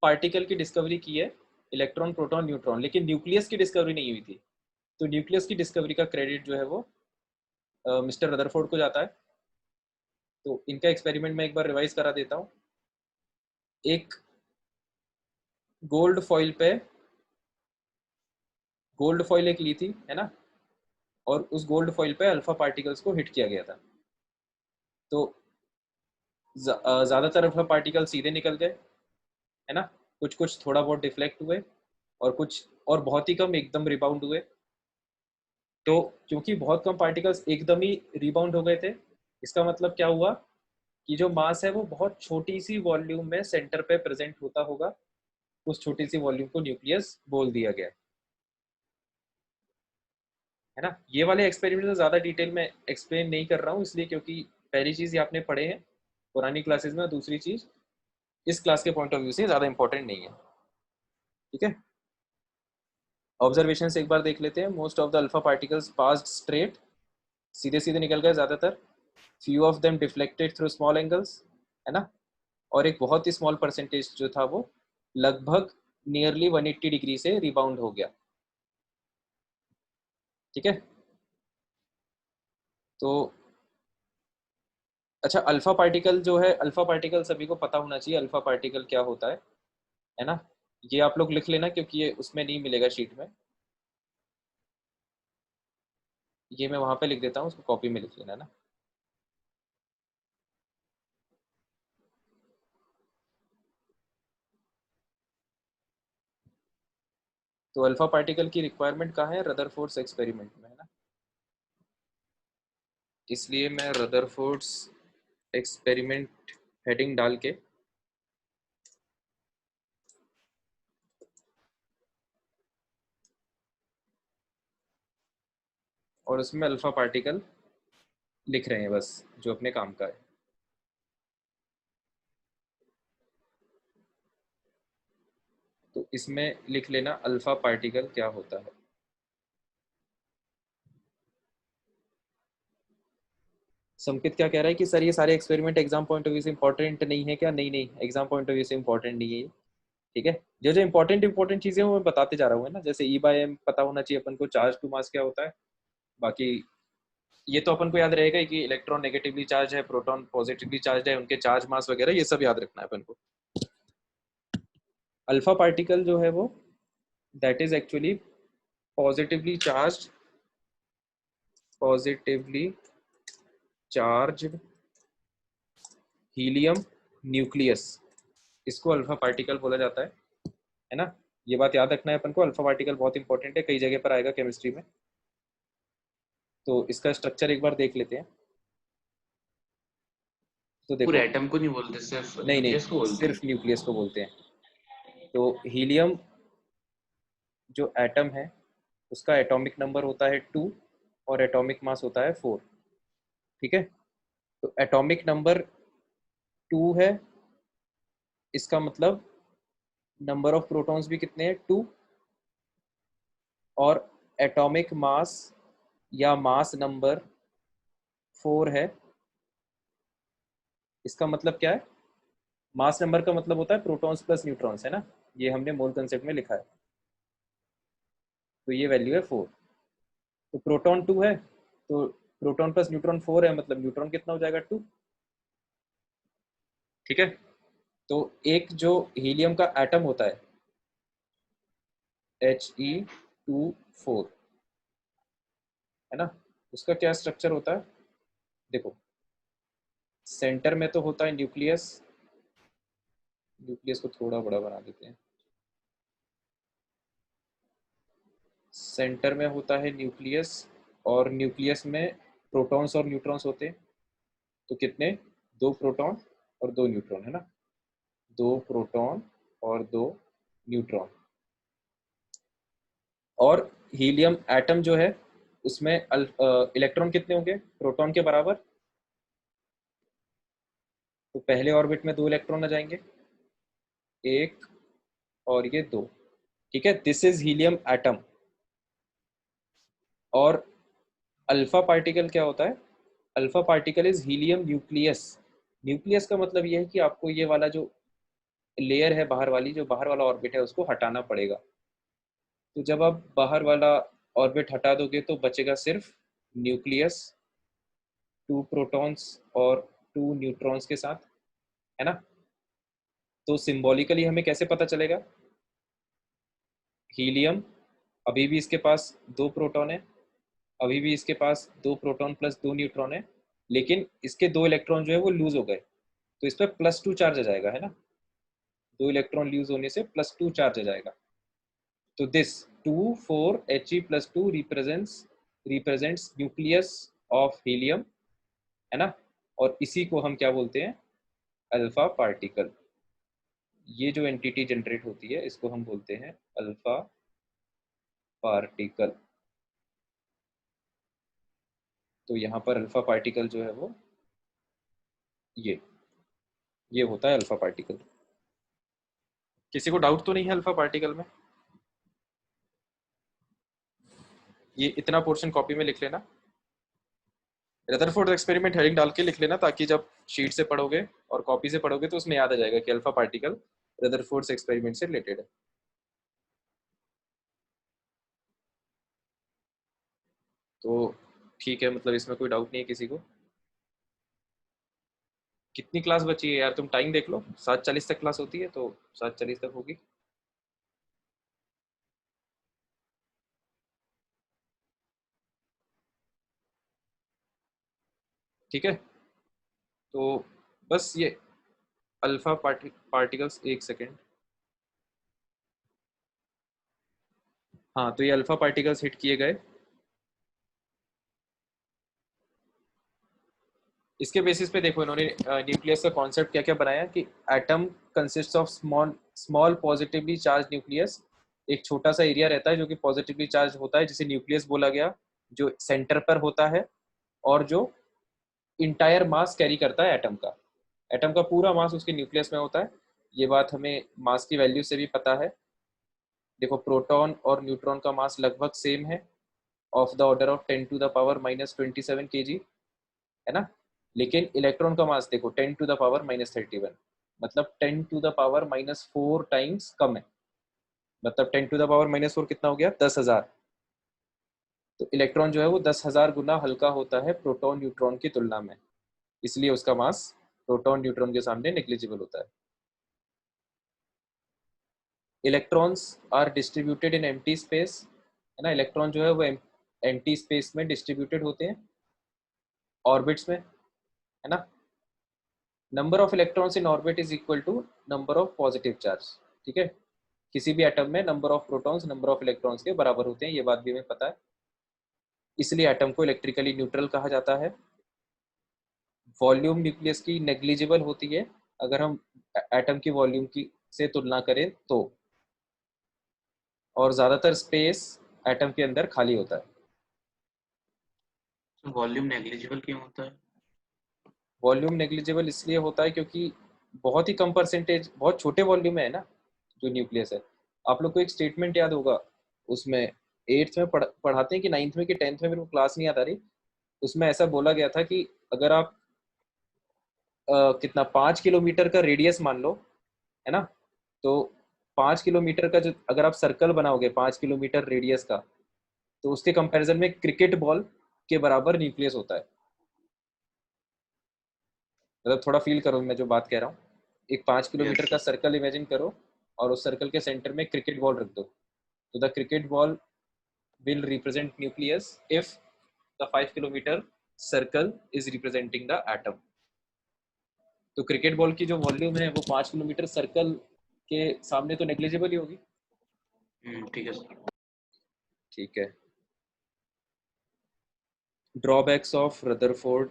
पार्टिकल की डिस्कवरी की है, इलेक्ट्रॉन प्रोटॉन न्यूट्रॉन, लेकिन न्यूक्लियस की डिस्कवरी नहीं हुई थी। तो न्यूक्लियस की डिस्कवरी का क्रेडिट जो है वो मिस्टर रदरफोर्ड को जाता है। तो इनका एक्सपेरिमेंट मैं एक बार रिवाइज करा देता हूँ। एक गोल्ड फॉइल एक ली थी, है ना, और उस गोल्ड फॉइल पे अल्फा पार्टिकल्स को हिट किया गया था। तो ज़्यादातर अल्फा पार्टिकल सीधे निकल गए, है ना, कुछ कुछ थोड़ा बहुत डिफ्लेक्ट हुए, और कुछ और बहुत ही कम एकदम रिबाउंड हुए। तो क्योंकि बहुत कम पार्टिकल्स एकदम ही रिबाउंड हो गए थे, इसका मतलब क्या हुआ कि जो मास है वो बहुत छोटी सी वॉल्यूम में सेंटर पे प्रेजेंट होता होगा। उस छोटी सी वॉल्यूम को न्यूक्लियस बोल दिया गया, है ना। ये वाले एक्सपेरिमेंट तो ज़्यादा डिटेल में एक्सप्लेन नहीं कर रहा हूँ, इसलिए क्योंकि पहली चीज़ ये आपने पढ़े हैं पुरानी क्लासेस में, दूसरी चीज़ इस क्लास के पॉइंट ऑफ व्यू से ज़्यादा इंपॉर्टेंट नहीं है। ठीक है, ऑब्जर्वेशन से एक बार देख लेते हैं। Most of the alpha particles passed straight, सीधे सीधे निकल गए ज़्यादातर। Few of them deflected through small angles, है ना, और एक बहुत ही स्मॉल परसेंटेज जो था वो लगभग नियरली 180 डिग्री से रिबाउंड हो गया। ठीक है, तो अच्छा, अल्फा पार्टिकल जो है, अल्फा पार्टिकल सभी को पता होना चाहिए अल्फा पार्टिकल क्या होता है ना। ये आप लोग लिख लेना क्योंकि ये उसमें नहीं मिलेगा शीट में। ये मैं वहां पे लिख देता हूँ, उसको कॉपी में लिख लेना ना। तो अल्फा पार्टिकल की रिक्वायरमेंट कहाँ है? रदरफोर्ड्स एक्सपेरिमेंट में, है ना। इसलिए मैं रदरफोर्ड्स एक्सपेरिमेंट हेडिंग डाल के और उसमें अल्फा पार्टिकल लिख रहे हैं बस, जो अपने काम का है। तो इसमें लिख लेना अल्फा पार्टिकल क्या होता है। संकेत क्या कह रहा है कि सर ये सारे experiment exam point of view से इंपॉर्टेंट नहीं है क्या? नहीं नहीं, एग्जाम पॉइंट ऑफ व्यू से इंपॉर्टेंट नहीं है ये। ठीक है, जो जो इंपॉर्टेंट चीजें हैं वो मैं बताते जा रहा हूँ, है ना। जैसे ई बाय एम पता होना चाहिए अपन को, चार्ज टू मास क्या होता है। बाकी ये तो अपन को याद रहेगा कि इलेक्ट्रॉन नेगेटिवली चार्ज है, प्रोटॉन पॉजिटिवली चार्ज है, उनके चार्ज मास वगैरह ये सब याद रखना है अपन को। अल्फा पार्टिकल जो है वो that is actually positively charged helium nucleus, इसको अल्फा पार्टिकल बोला जाता है ना। ये बात याद रखना है अपन को, अल्फा पार्टिकल बहुत इंपॉर्टेंट है, कई जगह पर आएगा केमिस्ट्री में। तो इसका स्ट्रक्चर एक बार देख लेते हैं। तो पूरे देखो, एटम को नहीं बोलते, सिर्फ नहीं नहीं, न्यूक्लियस को बोलते सिर्फ हैं। न्यूक्लियस को बोलते हैं। तो हीलियम जो एटम है उसका एटॉमिक नंबर होता है 2 और एटॉमिक मास होता है 4। ठीक है, तो एटॉमिक नंबर 2 है, इसका मतलब नंबर ऑफ प्रोटॉन्स भी कितने हैं? 2। और एटॉमिक मास या मास नंबर 4 है, इसका मतलब क्या है? मास नंबर का मतलब होता है प्रोटॉन्स प्लस न्यूट्रॉन्स, है ना। ये हमने मोल कंसेप्ट में लिखा है। तो ये वैल्यू है 4। तो प्रोटॉन 2 है, तो प्रोटॉन प्लस न्यूट्रॉन 4 है, मतलब न्यूट्रॉन कितना हो जाएगा? 2। ठीक है, तो एक जो हीलियम का एटम होता है He2 4, है ना, उसका क्या स्ट्रक्चर होता है? देखो, सेंटर में तो होता है न्यूक्लियस, न्यूक्लियस को थोड़ा बड़ा बना देते हैं। सेंटर में होता है न्यूक्लियस, और न्यूक्लियस में प्रोटॉन्स और न्यूट्रॉन्स होते हैं। तो कितने? 2 प्रोटॉन और 2 न्यूट्रॉन, है ना। 2 प्रोटॉन और 2 न्यूट्रॉन। और हीलियम एटम जो है उसमें इलेक्ट्रॉन कितने होंगे प्रोटॉन के बराबर? तो पहले ऑर्बिट में 2 इलेक्ट्रॉन आ जाएंगे, 1 और ये 2। ठीक है, दिस इज हीलियम एटम। और अल्फा पार्टिकल क्या होता है? Alpha particle is helium nucleus. Nucleus का मतलब ये है कि आपको ये वाला जो लेयर है बाहर वाली, जो बाहर वाला ऑर्बिट है, उसको हटाना पड़ेगा। तो जब आप बाहर वाला ऑर्बिट हटा दोगे तो बचेगा सिर्फ न्यूक्लियस, 2 प्रोटॉन्स और 2 न्यूट्रॉन्स के साथ, है ना। तो सिंबॉलिकली हमें कैसे पता चलेगा? हीलियम अभी भी इसके पास 2 प्रोटॉन है, अभी भी इसके पास 2 प्रोटॉन प्लस 2 न्यूट्रॉन है, लेकिन इसके 2 इलेक्ट्रॉन जो है वो लूज हो गए, तो इस पर +2 चार्ज आ जाएगा, है ना। 2 इलेक्ट्रॉन लूज होने से +2 चार्ज आ जाएगा। तो this 2 4 He+2 represents nucleus of helium, है ना। और इसी को हम क्या बोलते हैं? Alpha particle. ये जो एंटिटी जनरेट होती है इसको हम बोलते हैं अल्फा पार्टिकल। तो यहाँ पर अल्फा पार्टिकल जो है वो ये होता है अल्फा पार्टिकल। किसी को डाउट तो नहीं है अल्फा पार्टिकल में? ये इतना पोर्शन कॉपी में लिख लेना, रदरफोर्ड एक्सपेरिमेंट हेडिंग डाल के लिख लेना, ताकि जब शीट से पढ़ोगे और कॉपी से पढ़ोगे तो उसमें याद आ जाएगा कि अल्फा पार्टिकल रदरफोर्ड एक्सपेरिमेंट से रिलेटेड है। तो ठीक है, मतलब इसमें कोई डाउट नहीं है किसी को? कितनी क्लास बची है यार? तुम टाइम देख लो, 7:40 तक क्लास होती है, तो 7:40 तक होगी। ठीक है, तो बस ये अल्फा पार्टिकल्स, एक सेकेंड, हाँ, तो ये अल्फा पार्टिकल्स हिट किए गए। इसके बेसिस पे देखो इन्होंने न्यूक्लियस का कॉन्सेप्ट क्या क्या बनाया कि atom consist of small small positively charge nucleus. एक छोटा सा एरिया रहता है जो कि पॉजिटिवली चार्ज होता है, जिसे न्यूक्लियस बोला गया, जो सेंटर पर होता है और जो इंटायर मास कैरी करता है एटम का। एटम का पूरा मास उसके न्यूक्लियस में होता है। ये बात हमें मास की वैल्यू से भी पता है। देखो प्रोटॉन और न्यूट्रॉन का मास लगभग सेम है, of the order of 10 to the power -27 kg, है ना। लेकिन इलेक्ट्रॉन का मास देखो 10 टू द पावर -31, मतलब 10 टू द पावर -4 टाइम्स कम है। मतलब 10 टू द पावर -4 कितना हो गया, 10,000। तो इलेक्ट्रॉन जो है वो 10,000 गुना हल्का होता है प्रोटॉन न्यूट्रॉन की तुलना में, इसलिए उसका मास प्रोटॉन न्यूट्रॉन के सामने नेग्लिजिबल होता है। Electrons are distributed in empty space, है ना। इलेक्ट्रॉन जो है वो एम्प्टी स्पेस में डिस्ट्रीब्यूटेड होते हैं, ऑर्बिट्स में, है ना। Number of electrons in orbit is equal to number of positive charge, ठीक है। किसी भी एटम में number of protons number of electrons के बराबर होते हैं, ये बात भी हमें पता है, इसलिए एटम को इलेक्ट्रिकली न्यूट्रल कहा जाता है। वॉल्यूम न्यूक्लियस की नेग्लिजिबल होती है अगर हम एटम की वॉल्यूम की से तुलना करें तो, और ज़्यादातर स्पेस एटम के अंदर खाली होता है। तो वॉल्यूम नेग्लिजिबल क्यों होता है? वॉल्यूम नेग्लिजिबल इसलिए होता है क्योंकि बहुत ही कम परसेंटेज, बहुत छोटे वॉल्यूम में है ना जो न्यूक्लियस है। आप लोग को एक स्टेटमेंट याद होगा, उसमें 8th में पढ़ाते हैं कि 9th में कि 10th में, मेरे को क्लास नहीं याद आ रही, उसमें ऐसा बोला गया था कि अगर आप कितना 5 किलोमीटर का रेडियस मान लो, है ना, तो 5 किलोमीटर का जो अगर आप सर्कल बनाओगे 5 किलोमीटर रेडियस का, तो उसके कंपैरिजन में क्रिकेट बॉल के बराबर न्यूक्लियस होता है। मतलब थोड़ा फील करो मैं जो बात कह रहा हूँ। एक 5 किलोमीटर का सर्कल इमेजिन करो और उस सर्कल के सेंटर में क्रिकेट बॉल रख दो, तो the cricket ball will represent nucleus if the 5 kilometer circle is representing the atom। तो क्रिकेट बॉल की जो वॉल्यूम है वो 5 किलोमीटर सर्कल के सामने तो नेग्लिजिबल ही होगी। ठीक है सर। ठीक है, ड्रॉबैक्स ऑफ रदरफोर्ड।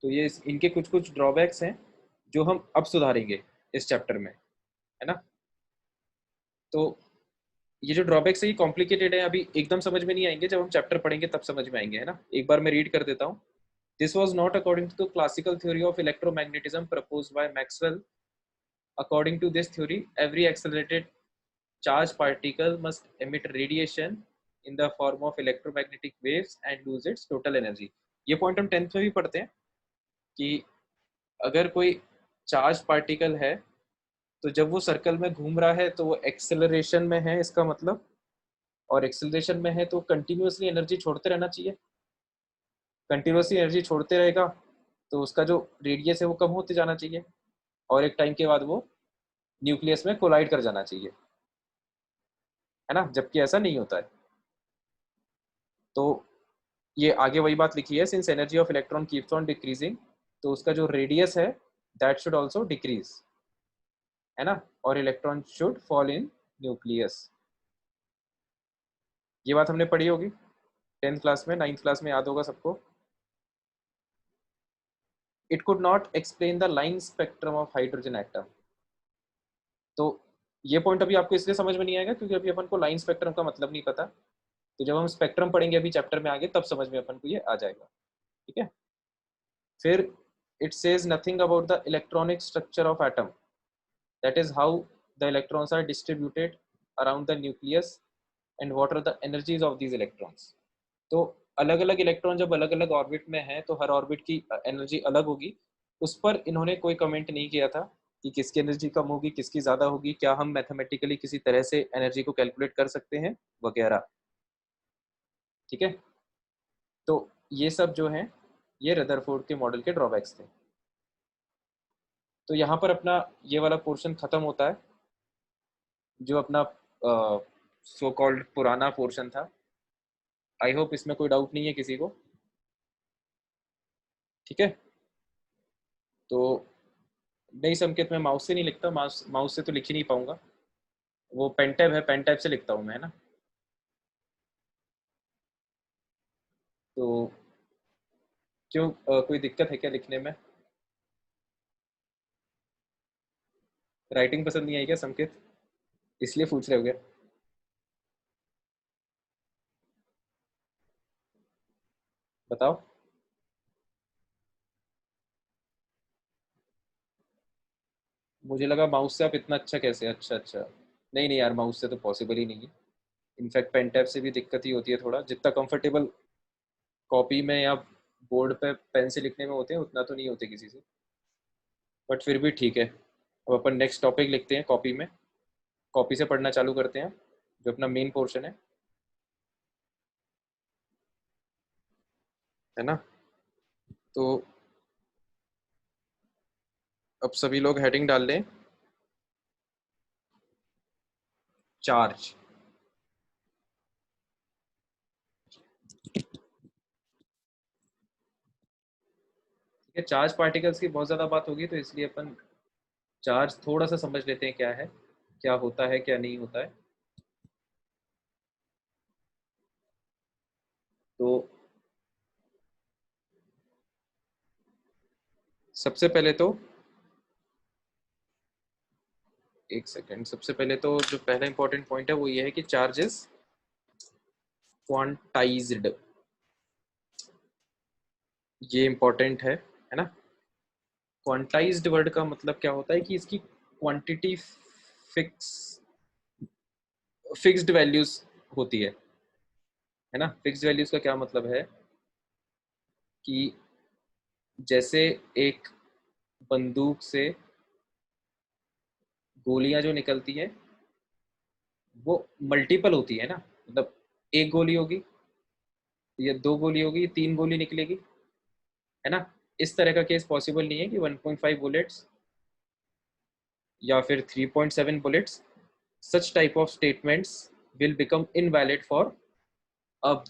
तो ये इनके कुछ कुछ ड्रॉबैक्स हैं जो हम अब सुधारेंगे इस चैप्टर में, है ना। तो ये जो ड्रॉबैक्स है ये कॉम्प्लिकेटेड है, अभी एकदम समझ में नहीं आएंगे, जब हम चैप्टर पढ़ेंगे तब समझ में आएंगे, है ना। एक बार मैं रीड कर देता हूँ। This was not according to the classical theory of electromagnetism proposed by Maxwell. According to this theory, every accelerated charged particle must emit radiation in the form of electromagnetic waves and lose its total energy। ये point हम 10th में भी पढ़ते हैं कि अगर कोई charge particle है तो जब वो सर्कल में घूम रहा है तो वो एक्सेलरेशन में है, इसका मतलब, और एक्सेलरेशन में है तो कंटिन्यूअसली एनर्जी छोड़ते रहना चाहिए। कंटिन्यूअसली एनर्जी छोड़ते रहेगा तो उसका जो रेडियस है वो कम होते जाना चाहिए, और एक टाइम के बाद वो न्यूक्लियस में कोलाइड कर जाना चाहिए, है ना, जबकि ऐसा नहीं होता है। तो ये आगे वही बात लिखी है, since energy of electron keeps on decreasing, तो उसका जो रेडियस है दैट शुड आल्सो डिक्रीज, है ना, और electron should fall in nucleus. ये बात हमने पढ़ी होगी 10th क्लास में, 9th क्लास में याद होगा सबको। It could not explain the line spectrum of hydrogen atom. तो ये पॉइंट अभी आपको इसलिए समझ में नहीं आएगा क्योंकि अभी अपन को लाइन स्पेक्ट्रम का मतलब नहीं पता। तो जब हम स्पेक्ट्रम पढ़ेंगे अभी चैप्टर में आगे, तब समझ में अपन को ये आ जाएगा, ठीक है। फिर it says nothing about the electronic structure of atom, that is how the electrons are distributed around the nucleus and what are the energies of these electrons. तो अलग अलग इलेक्ट्रॉन जब अलग अलग ऑर्बिट में है तो हर ऑर्बिट की एनर्जी अलग होगी। उस पर इन्होंने कोई कमेंट नहीं किया था कि किसकी एनर्जी कम होगी किसकी ज़्यादा होगी, क्या हम मैथमेटिकली किसी तरह से एनर्जी को कैलकुलेट कर सकते हैं वगैरह, ठीक है। तो ये सब जो है ये रदरफोर्ड के मॉडल के ड्रॉबैक्स थे। तो यहाँ पर अपना ये वाला पोर्शन ख़त्म होता है, जो अपना सो कॉल्ड पुराना पोर्शन था। आई होप इसमें कोई डाउट नहीं है किसी को। ठीक है। तो नहीं संकेत, मैं माउस से नहीं लिखता, माउस से तो लिख ही नहीं पाऊंगा, वो पेन टैब है, पेन टैब से लिखता हूँ मैं, है ना। तो क्यों कोई दिक्कत है क्या लिखने में? राइटिंग पसंद नहीं आई क्या संकेत, इसलिए पूछ रहे हो क्या? बताओ। मुझे लगा माउस से आप इतना अच्छा कैसे, अच्छा अच्छा। नहीं नहीं यार, माउस से तो पॉसिबल ही नहीं है। इनफैक्ट पेन टैब से भी दिक्कत ही होती है थोड़ा, जितना कंफर्टेबल कॉपी में या बोर्ड पे पेन से लिखने में होते हैं उतना तो नहीं होते किसी से, बट फिर भी ठीक है। अब अपन नेक्स्ट टॉपिक लिखते हैं कॉपी में, कॉपी से पढ़ना चालू करते हैं, जो अपना मेन पोर्शन है ना। तो अब सभी लोग हेडिंग डाल लें, चार्ज। ठीक है, चार्ज पार्टिकल्स की बहुत ज़्यादा बात होगी, तो इसलिए अपन चार्ज थोड़ा सा समझ लेते हैं क्या है, क्या होता है, क्या नहीं होता है। तो सबसे पहले तो एक सेकेंड, सबसे पहले तो जो पहला इंपॉर्टेंट पॉइंट है वो ये है कि चार्ज इज क्वांटाइज्ड। ये इंपॉर्टेंट है ना। क्वांटाइज्ड वर्ड का मतलब क्या होता है कि इसकी क्वांटिटी फिक्स्ड वैल्यूज होती है ना। फिक्स्ड वैल्यूज का क्या मतलब है कि जैसे एक बंदूक से गोलियां जो निकलती है वो मल्टीपल होती है ना, मतलब एक गोली होगी या दो गोली होगी, तीन गोली निकलेगी, है ना। इस तरह का केस पॉसिबल नहीं है कि 1.5 बुलेट्स या फिर 3.7 bullets, such type of statements will become invalid for a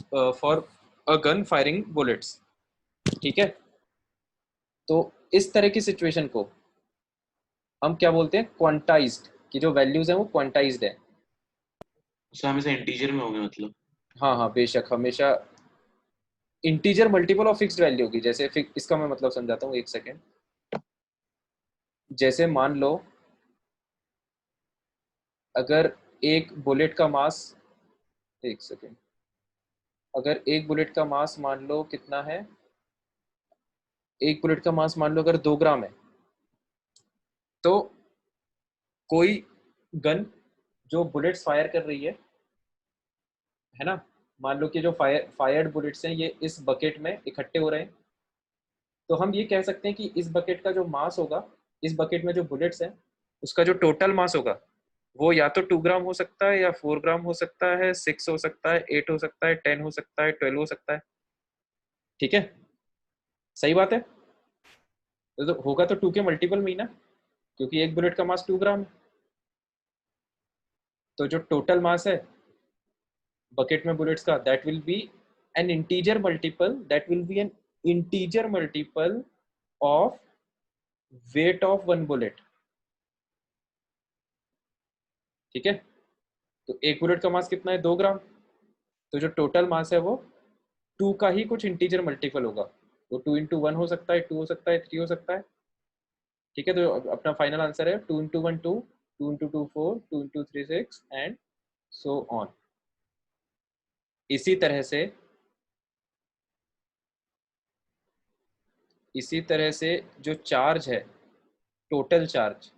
gun firing bullets। ठीक है। तो इस तरह की सिचुएशन को हम क्या बोलते हैं, क्वांटाइज्ड, कि जो वैल्यूज हैं वो क्वांटाइज्ड है। सो हमेशा इंटीजर में होंगे मतलब। हाँ हाँ बेशक, हमेशा integer multiple of fixed value होगी। जैसे इसका मैं मतलब समझाता हूँ, एक सेकेंड। जैसे मान लो अगर एक बुलेट का मास, एक सेकेंड, अगर एक बुलेट का मास मान लो कितना है, एक बुलेट का मास मान लो अगर 2 ग्राम है, तो कोई गन जो बुलेट्स फायर कर रही है ना, मान लो कि जो फायर्ड बुलेट्स हैं ये इस बकेट में इकट्ठे हो रहे हैं, तो हम ये कह सकते हैं कि इस बकेट का जो मास होगा, इस बकेट में जो बुलेट्स हैं उसका जो टोटल मास होगा वो या तो 2 ग्राम हो सकता है, या 4 ग्राम हो सकता है, 6 हो सकता है, 8 हो सकता है, 10 हो सकता है, 12 हो सकता है। ठीक है, सही बात है। तो होगा तो 2 के मल्टीपल में ही ना, क्योंकि एक बुलेट का मास 2 ग्राम है। तो जो टोटल मास है बकेट में बुलेट्स का, that will be N integer multiple, that will be N integer multiple of weight of one bullet. ठीक है। तो एक बुलेट का मास कितना है, 2 ग्राम। तो जो टोटल मास है वो 2 का ही कुछ इंटीजर मल्टीपल होगा। वो 2 into 1 हो सकता है, 2 हो सकता है, 3 हो सकता है। ठीक है, तो अपना फाइनल आंसर है 2 into 1 2, 2 into 2 4, 2 into 3 6 and so on. इसी तरह से जो चार्ज है, टोटल चार्ज,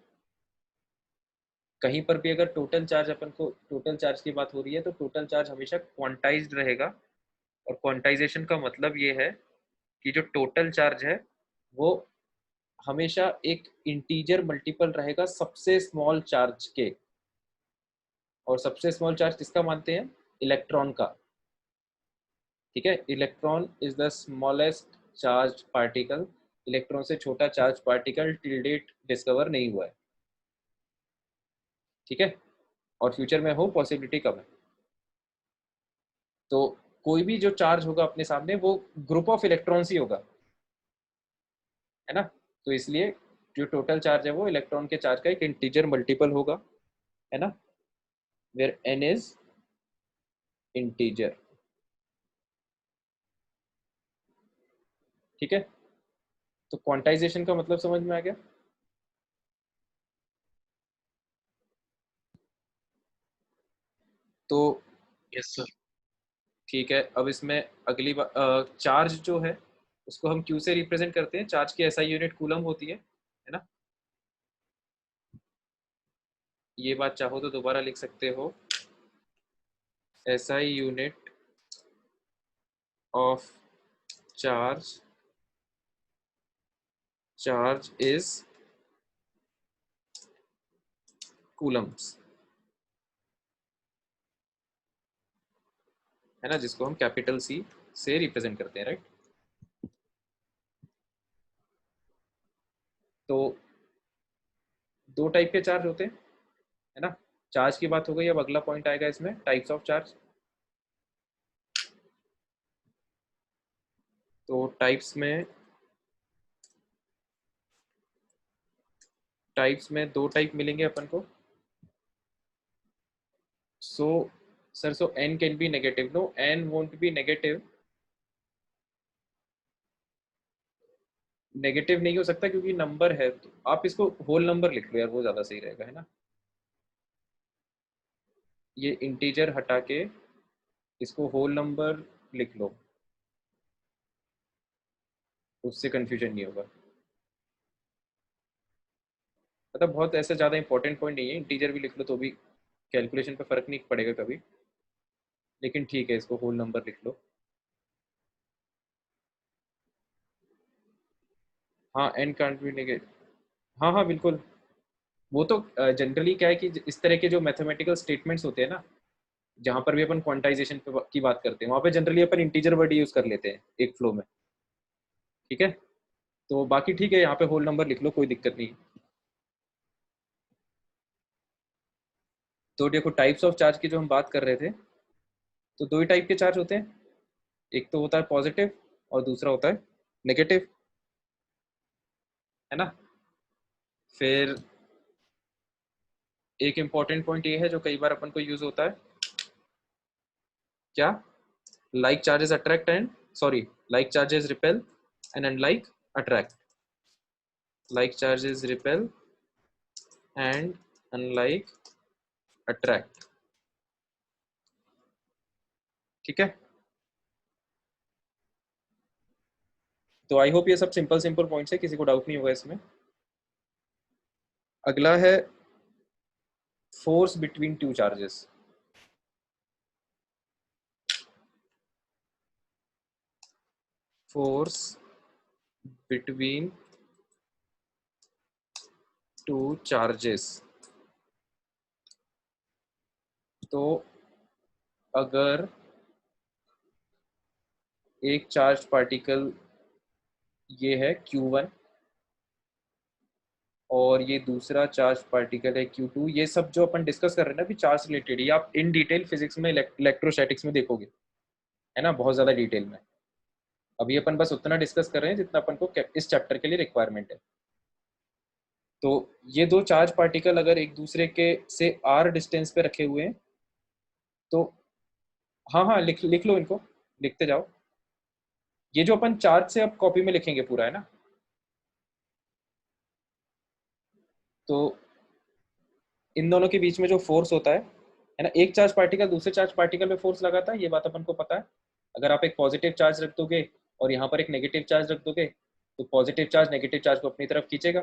कहीं पर भी अगर टोटल चार्ज, अपन को टोटल चार्ज की बात हो रही है तो टोटल चार्ज हमेशा क्वांटाइज्ड रहेगा। और क्वांटाइजेशन का मतलब ये है कि जो टोटल चार्ज है वो हमेशा एक इंटीजर मल्टीपल रहेगा सबसे स्मॉल चार्ज के। और सबसे स्मॉल चार्ज किसका मानते हैं, इलेक्ट्रॉन का। ठीक है, electron is the smallest charge particle. Electron से छोटा charge particle till date discover नहीं हुआ है। ठीक है, और फ्यूचर में हो पॉसिबिलिटी कम है। तो कोई भी जो चार्ज होगा अपने सामने वो ग्रुप ऑफ इलेक्ट्रॉन्स ही होगा। है ना। तो इसलिए जो टोटल चार्ज है वो इलेक्ट्रॉन के चार्ज का एक इंटीजर मल्टीपल होगा, है ना, वेयर n इज इंटीजर। ठीक है, तो क्वांटाइजेशन का मतलब समझ में आ गया। तो यस सर। ठीक है, अब इसमें अगली बात, चार्ज जो है उसको हम क्यू से रिप्रेजेंट करते हैं। चार्ज की एसआई यूनिट कूलम होती है ना। ये बात चाहो तो दोबारा लिख सकते हो, SI unit of charge, charge is Coulomb's, है ना, जिसको हम कैपिटल सी से रिप्रेजेंट करते हैं, राइट। तो दो टाइप के चार्ज होते हैं, है ना। चार्ज की बात हो गई, अब अगला पॉइंट आएगा इसमें, टाइप्स ऑफ चार्ज। तो टाइप्स में दो टाइप मिलेंगे अपन को। So sir, so n can be negative, no n won't be negative, negative नहीं हो सकता क्योंकि नंबर है। तो आप इसको होल नंबर लिख लो यार, वो ज्यादा सही रहेगा, है ना। ये इंटीजर हटा के इसको होल नंबर लिख लो, उससे कंफ्यूजन नहीं होगा। मतलब बहुत ऐसा ज़्यादा इंपॉर्टेंट पॉइंट नहीं है, इंटीजर भी लिख लो तो भी कैलकुलेशन पे फर्क नहीं पड़ेगा कभी, लेकिन ठीक है, इसको होल नंबर लिख लो। हाँ, एन कांट बी नेगेटिव, हाँ हाँ बिल्कुल। वो तो जनरली क्या है कि इस तरह के जो मैथमेटिकल स्टेटमेंट्स होते हैं ना, जहाँ पर भी अपन क्वांटाइजेशन की बात करते हैं, वहाँ पे जनरली अपन इंटीजर वर्ड यूज कर लेते हैं एक फ्लो में। ठीक है, तो बाकी ठीक है, यहाँ पे होल नंबर लिख लो, कोई दिक्कत नहीं। तो देखो, टाइप्स ऑफ चार्ज की जो हम बात कर रहे थे, तो दो ही टाइप के चार्ज होते हैं, एक तो होता है पॉजिटिव और दूसरा होता है नेगेटिव, है ना। फिर एक इंपॉर्टेंट पॉइंट ये है जो कई बार अपन को यूज होता है, क्या, like charges attract and, sorry, like charges repel and unlike attract, like charges repel and unlike attract. ठीक है, तो आई होप ये सब सिंपल सिंपल पॉइंट्स है, किसी को डाउट नहीं होगा इसमें। अगला है force between two charges. Force between two charges. तो अगर एक चार्ज पार्टिकल ये है Q1 और ये दूसरा चार्ज पार्टिकल है Q2, ये सब जो अपन डिस्कस कर रहे हैं ना अभी चार्ज रिलेटेड, ये आप इन डिटेल फिजिक्स में, इलेक्ट्रोस्टैटिक्स में देखोगे, है ना, बहुत ज्यादा डिटेल में। अभी अपन बस उतना डिस्कस कर रहे हैं जितना अपन को इस चैप्टर के लिए रिक्वायरमेंट है। तो ये दो चार्ज पार्टिकल अगर एक दूसरे के से r डिस्टेंस पे रखे हुए हैं, तो हाँ हाँ लिख लिख लो इनको, लिखते जाओ। ये जो अपन चार्ज से अब कॉपी में लिखेंगे पूरा, है ना। तो इन दोनों के बीच में जो फोर्स होता है ना, एक चार्ज पार्टिकल दूसरे चार्ज पार्टिकल पे फोर्स लगाता है, ये बात अपन को पता है। अगर आप एक पॉजिटिव चार्ज रख दोगे और यहाँ पर एक नेगेटिव चार्ज रख दोगे, तो पॉजिटिव चार्ज नेगेटिव चार्ज को अपनी तरफ खींचेगा,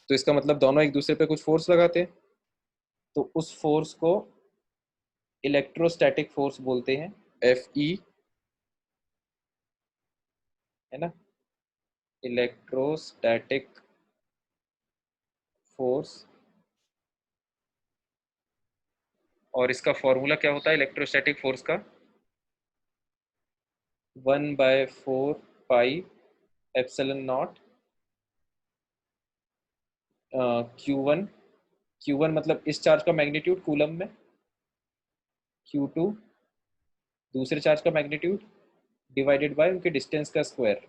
तो इसका मतलब दोनों एक दूसरे पे कुछ फोर्स लगाते हैं। तो उस फोर्स को इलेक्ट्रोस्टैटिक फोर्स बोलते हैं, Fe, है ना, इलेक्ट्रोस्टैटिक फोर्स। और इसका फॉर्मूला क्या होता है इलेक्ट्रोस्टैटिक फोर्स का, 1/4 pi epsilon not Q1, Q1 मतलब इस चार्ज का मैग्नीट्यूड कूलम में, Q2 दूसरे चार्ज का मैग्नीट्यूड डिवाइडेड बाय उनके डिस्टेंस का स्क्वायर।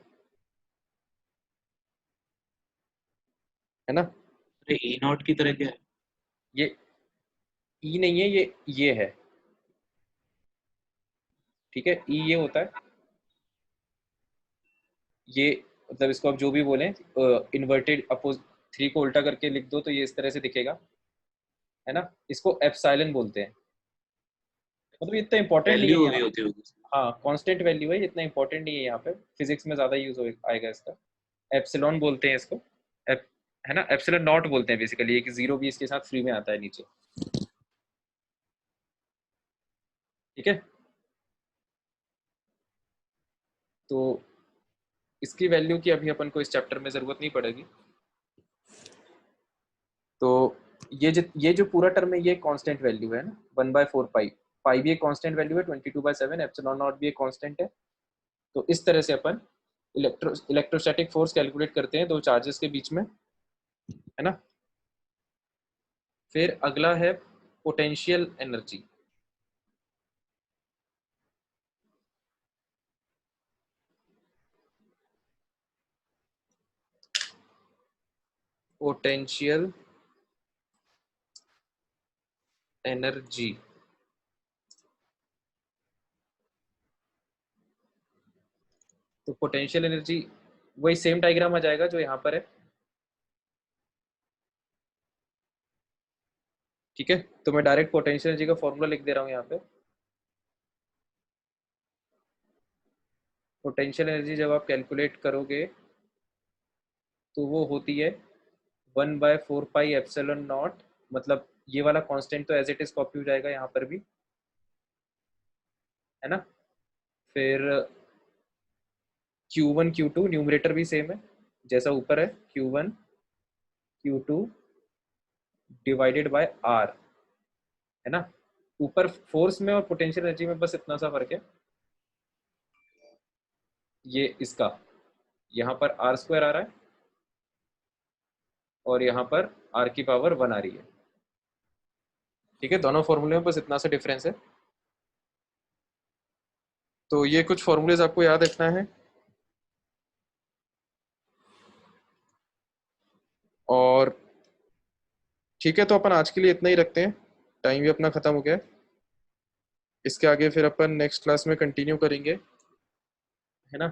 है ना। अरे ई नॉट की तरह क्या है? ये ई नहीं है, ये है, ठीक है। ई ये होता है, ये मतलब इसको आप जो भी बोलें, इन्वर्टेड अपोज 3 को उल्टा करके लिख दो तो ये इस तरह से दिखेगा, है ना। इसको एप्सिलॉन बोलते हैं। मतलब ये इतना इंपॉर्टेंट नहीं है वैल्यू भी यहाँ। होती होगी। हाँ, कांस्टेंट वैल्यू है, इतना इंपॉर्टेंट नहीं है यहाँ पे, फिजिक्स में ज्यादा यूज आएगा इसका। एप्सिलॉन बोलते हैं इसको, है ना। एप्सिलॉन नॉट बोलते हैं बेसिकली, एक जीरो भी इसके साथ फ्री में आता है नीचे, ठीक है। तो इसकी वैल्यू की अभी अपन को इस चैप्टर में जरूरत नहीं पड़ेगी। तो ये जो पूरा टर्म है ये कांस्टेंट वैल्यू है ना, 1/4 पाई। पाई भी एक कांस्टेंट वैल्यू है, 22/7 एप्सिलॉन नॉट भी एक कांस्टेंट है। तो इस तरह से अपन इलेक्ट्रोस्टैटिक फोर्स कैलकुलेट करते हैं दो चार्जेस के बीच में, है ना। फिर अगला है पोटेंशियल एनर्जी। पोटेंशियल एनर्जी, तो पोटेंशियल एनर्जी वही सेम डायग्राम आ जाएगा जो यहाँ पर है, ठीक है। तो मैं डायरेक्ट पोटेंशियल एनर्जी का फॉर्मूला लिख दे रहा हूँ यहाँ पे। पोटेंशियल एनर्जी जब आप कैलकुलेट करोगे तो वो होती है 1/4 पाई एप्सिलॉन नॉट, मतलब ये वाला कांस्टेंट तो एज इट इज कॉपी हो जाएगा यहाँ पर भी, है ना। फिर Q1 Q2 न्यूमरेटर भी सेम है जैसा ऊपर है, Q1 Q2 divided by R, है ना। ऊपर फोर्स में और पोटेंशियल एनर्जी में बस इतना सा फर्क है, ये इसका यहाँ पर R² आ रहा है और यहाँ पर R की पावर 1 आ रही है, ठीक है। दोनों फॉर्मूले में बस इतना सा डिफरेंस है। तो ये कुछ फॉर्मूलेज आपको याद रखना है, और ठीक है। तो अपन आज के लिए इतना ही रखते हैं, टाइम भी अपना खत्म हो गया है। इसके आगे फिर अपन नेक्स्ट क्लास में कंटिन्यू करेंगे, है ना।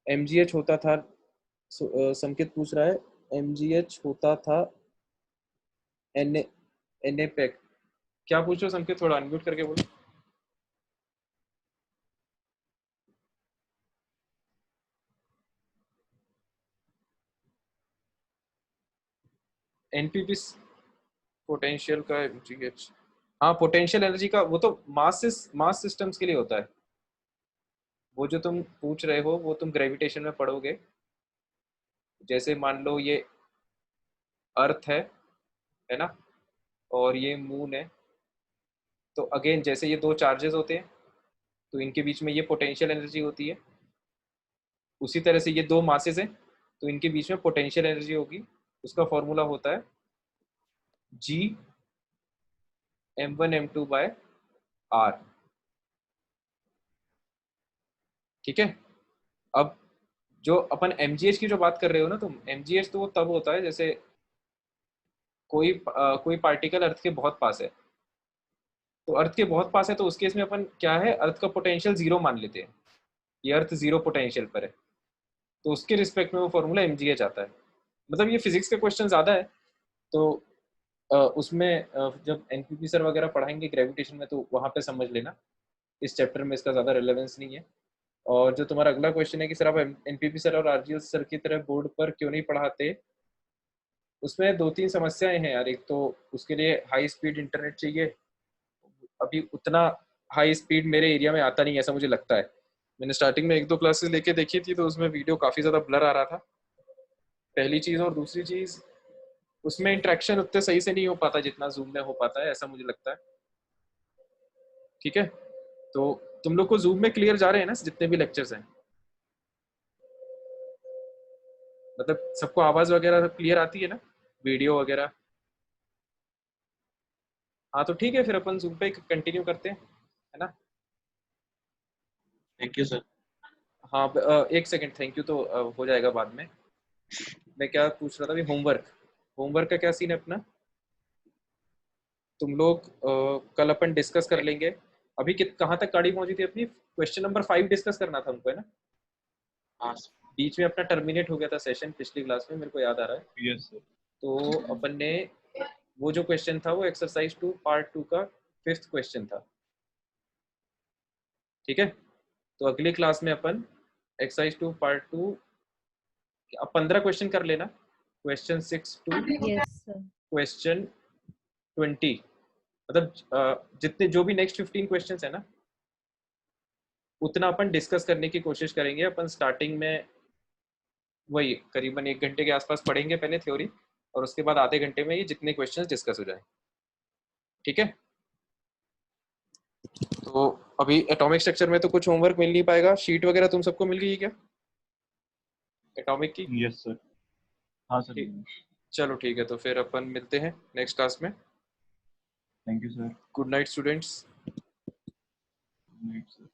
MGH होता था, संकेत पूछ रहा है, MGH होता था Na पैक। क्या पूछ रहे हो संकेत, थोड़ा अनम्यूट करके बोलो। NPP पोटेंशियल का MGH, हाँ पोटेंशियल एनर्जी का, वो तो मास सिस्टम्स के लिए होता है। वो जो तुम पूछ रहे हो वो तुम ग्रेविटेशन में पढ़ोगे। जैसे मान लो ये अर्थ है ना, और ये मून है। तो अगेन जैसे ये दो चार्जेस होते हैं तो इनके बीच में ये पोटेंशियल एनर्जी होती है, उसी तरह से ये दो मासेस हैं तो इनके बीच में पोटेंशियल एनर्जी होगी। उसका फॉर्मूला होता है G m1m2/r, ठीक है। अब जो अपन MGH की जो बात कर रहे हो ना तुम, MGH तो वो तब होता है जैसे कोई पार्टिकल अर्थ के बहुत पास है। तो अर्थ के बहुत पास है तो उस केस में अपन क्या है, अर्थ का पोटेंशियल 0 मान लेते हैं, ये अर्थ 0 पोटेंशियल पर है, तो उसके रिस्पेक्ट में वो फॉर्मूला MGH आता है। मतलब ये फिजिक्स का क्वेश्चन ज्यादा है, तो उसमें जब NPP सर वगैरह पढ़ाएंगे ग्रेविटेशन में तो वहाँ पे समझ लेना, इस चैप्टर में इसका ज़्यादा रिलेवेंस नहीं है। और जो तुम्हारा अगला क्वेश्चन है कि सर आप NPP सर और RGL सर की तरह बोर्ड पर क्यों नहीं पढ़ाते, उसमें 2-3 समस्याएं हैं यार। एक तो उसके लिए हाई स्पीड इंटरनेट चाहिए, अभी उतना हाई स्पीड मेरे एरिया में आता नहीं है ऐसा मुझे लगता है। मैंने स्टार्टिंग में 1-2 क्लासेस लेके देखी थी तो उसमें वीडियो काफ़ी ज़्यादा ब्लर आ रहा था, पहली चीज़। और दूसरी चीज़, उसमें इंटरेक्शन उतने सही से नहीं हो पाता जितना जूम में हो पाता है, ऐसा मुझे लगता है, ठीक है। तो तुम लोग को जूम में क्लियर जा रहे हैं ना जितने भी लेक्चर्स हैं, मतलब सबको आवाज वगैरह सब क्लियर आती है ना, वीडियो वगैरह। हाँ तो ठीक है, फिर अपन जूम पे कंटिन्यू करते हैं, है ना। Thank you sir. हाँ एक सेकंड, थैंक यू तो हो जाएगा बाद में। मैं क्या पूछ रहा था अभी, होमवर्क। होमवर्क का क्या सीन है अपना? तुम लोग कल अपन डिस्कस कर लेंगे। अभी कहाँ तक गाड़ी पहुंची थी अपनी? क्वेश्चन नंबर 5 डिस्कस करना था हमको, है ना? हाँ बीच में अपना टर्मिनेट हो गया था सेशन पिछली क्लास में, मेरे को याद आ रहा है। Yes sir. तो अपन ने वो जो क्वेश्चन था वो एक्सरसाइज 2 पार्ट 2 का 5th क्वेश्चन था, ठीक है? तो अगली क्लास में अपन एक्सरसाइज 2 पार्ट 2 अब 15 क्वेश्चन कर लेना, question 6 to yes sir. Question 20, मतलब जितने जो भी नेक्स्ट 15 क्वेश्चंस है ना, उतना अपन डिस्कस करने की कोशिश करेंगे। अपन स्टार्टिंग में वही करीबन 1 घंटे के आसपास पढ़ेंगे पहले थ्योरी, और उसके बाद आधे घंटे में ये जितने क्वेश्चंस डिस्कस हो जाए, ठीक है? तो अभी एटॉमिक स्ट्रक्चर में तो कुछ होमवर्क मिल नहीं पाएगा। शीट वगैरह तुम सबको मिल गई क्या एटॉमिक की? Yes sir. हाँ सर। ठीक, चलो ठीक है, तो फिर अपन मिलते हैं नेक्स्ट क्लास में। Thank you sir. Good night students. Good night sir.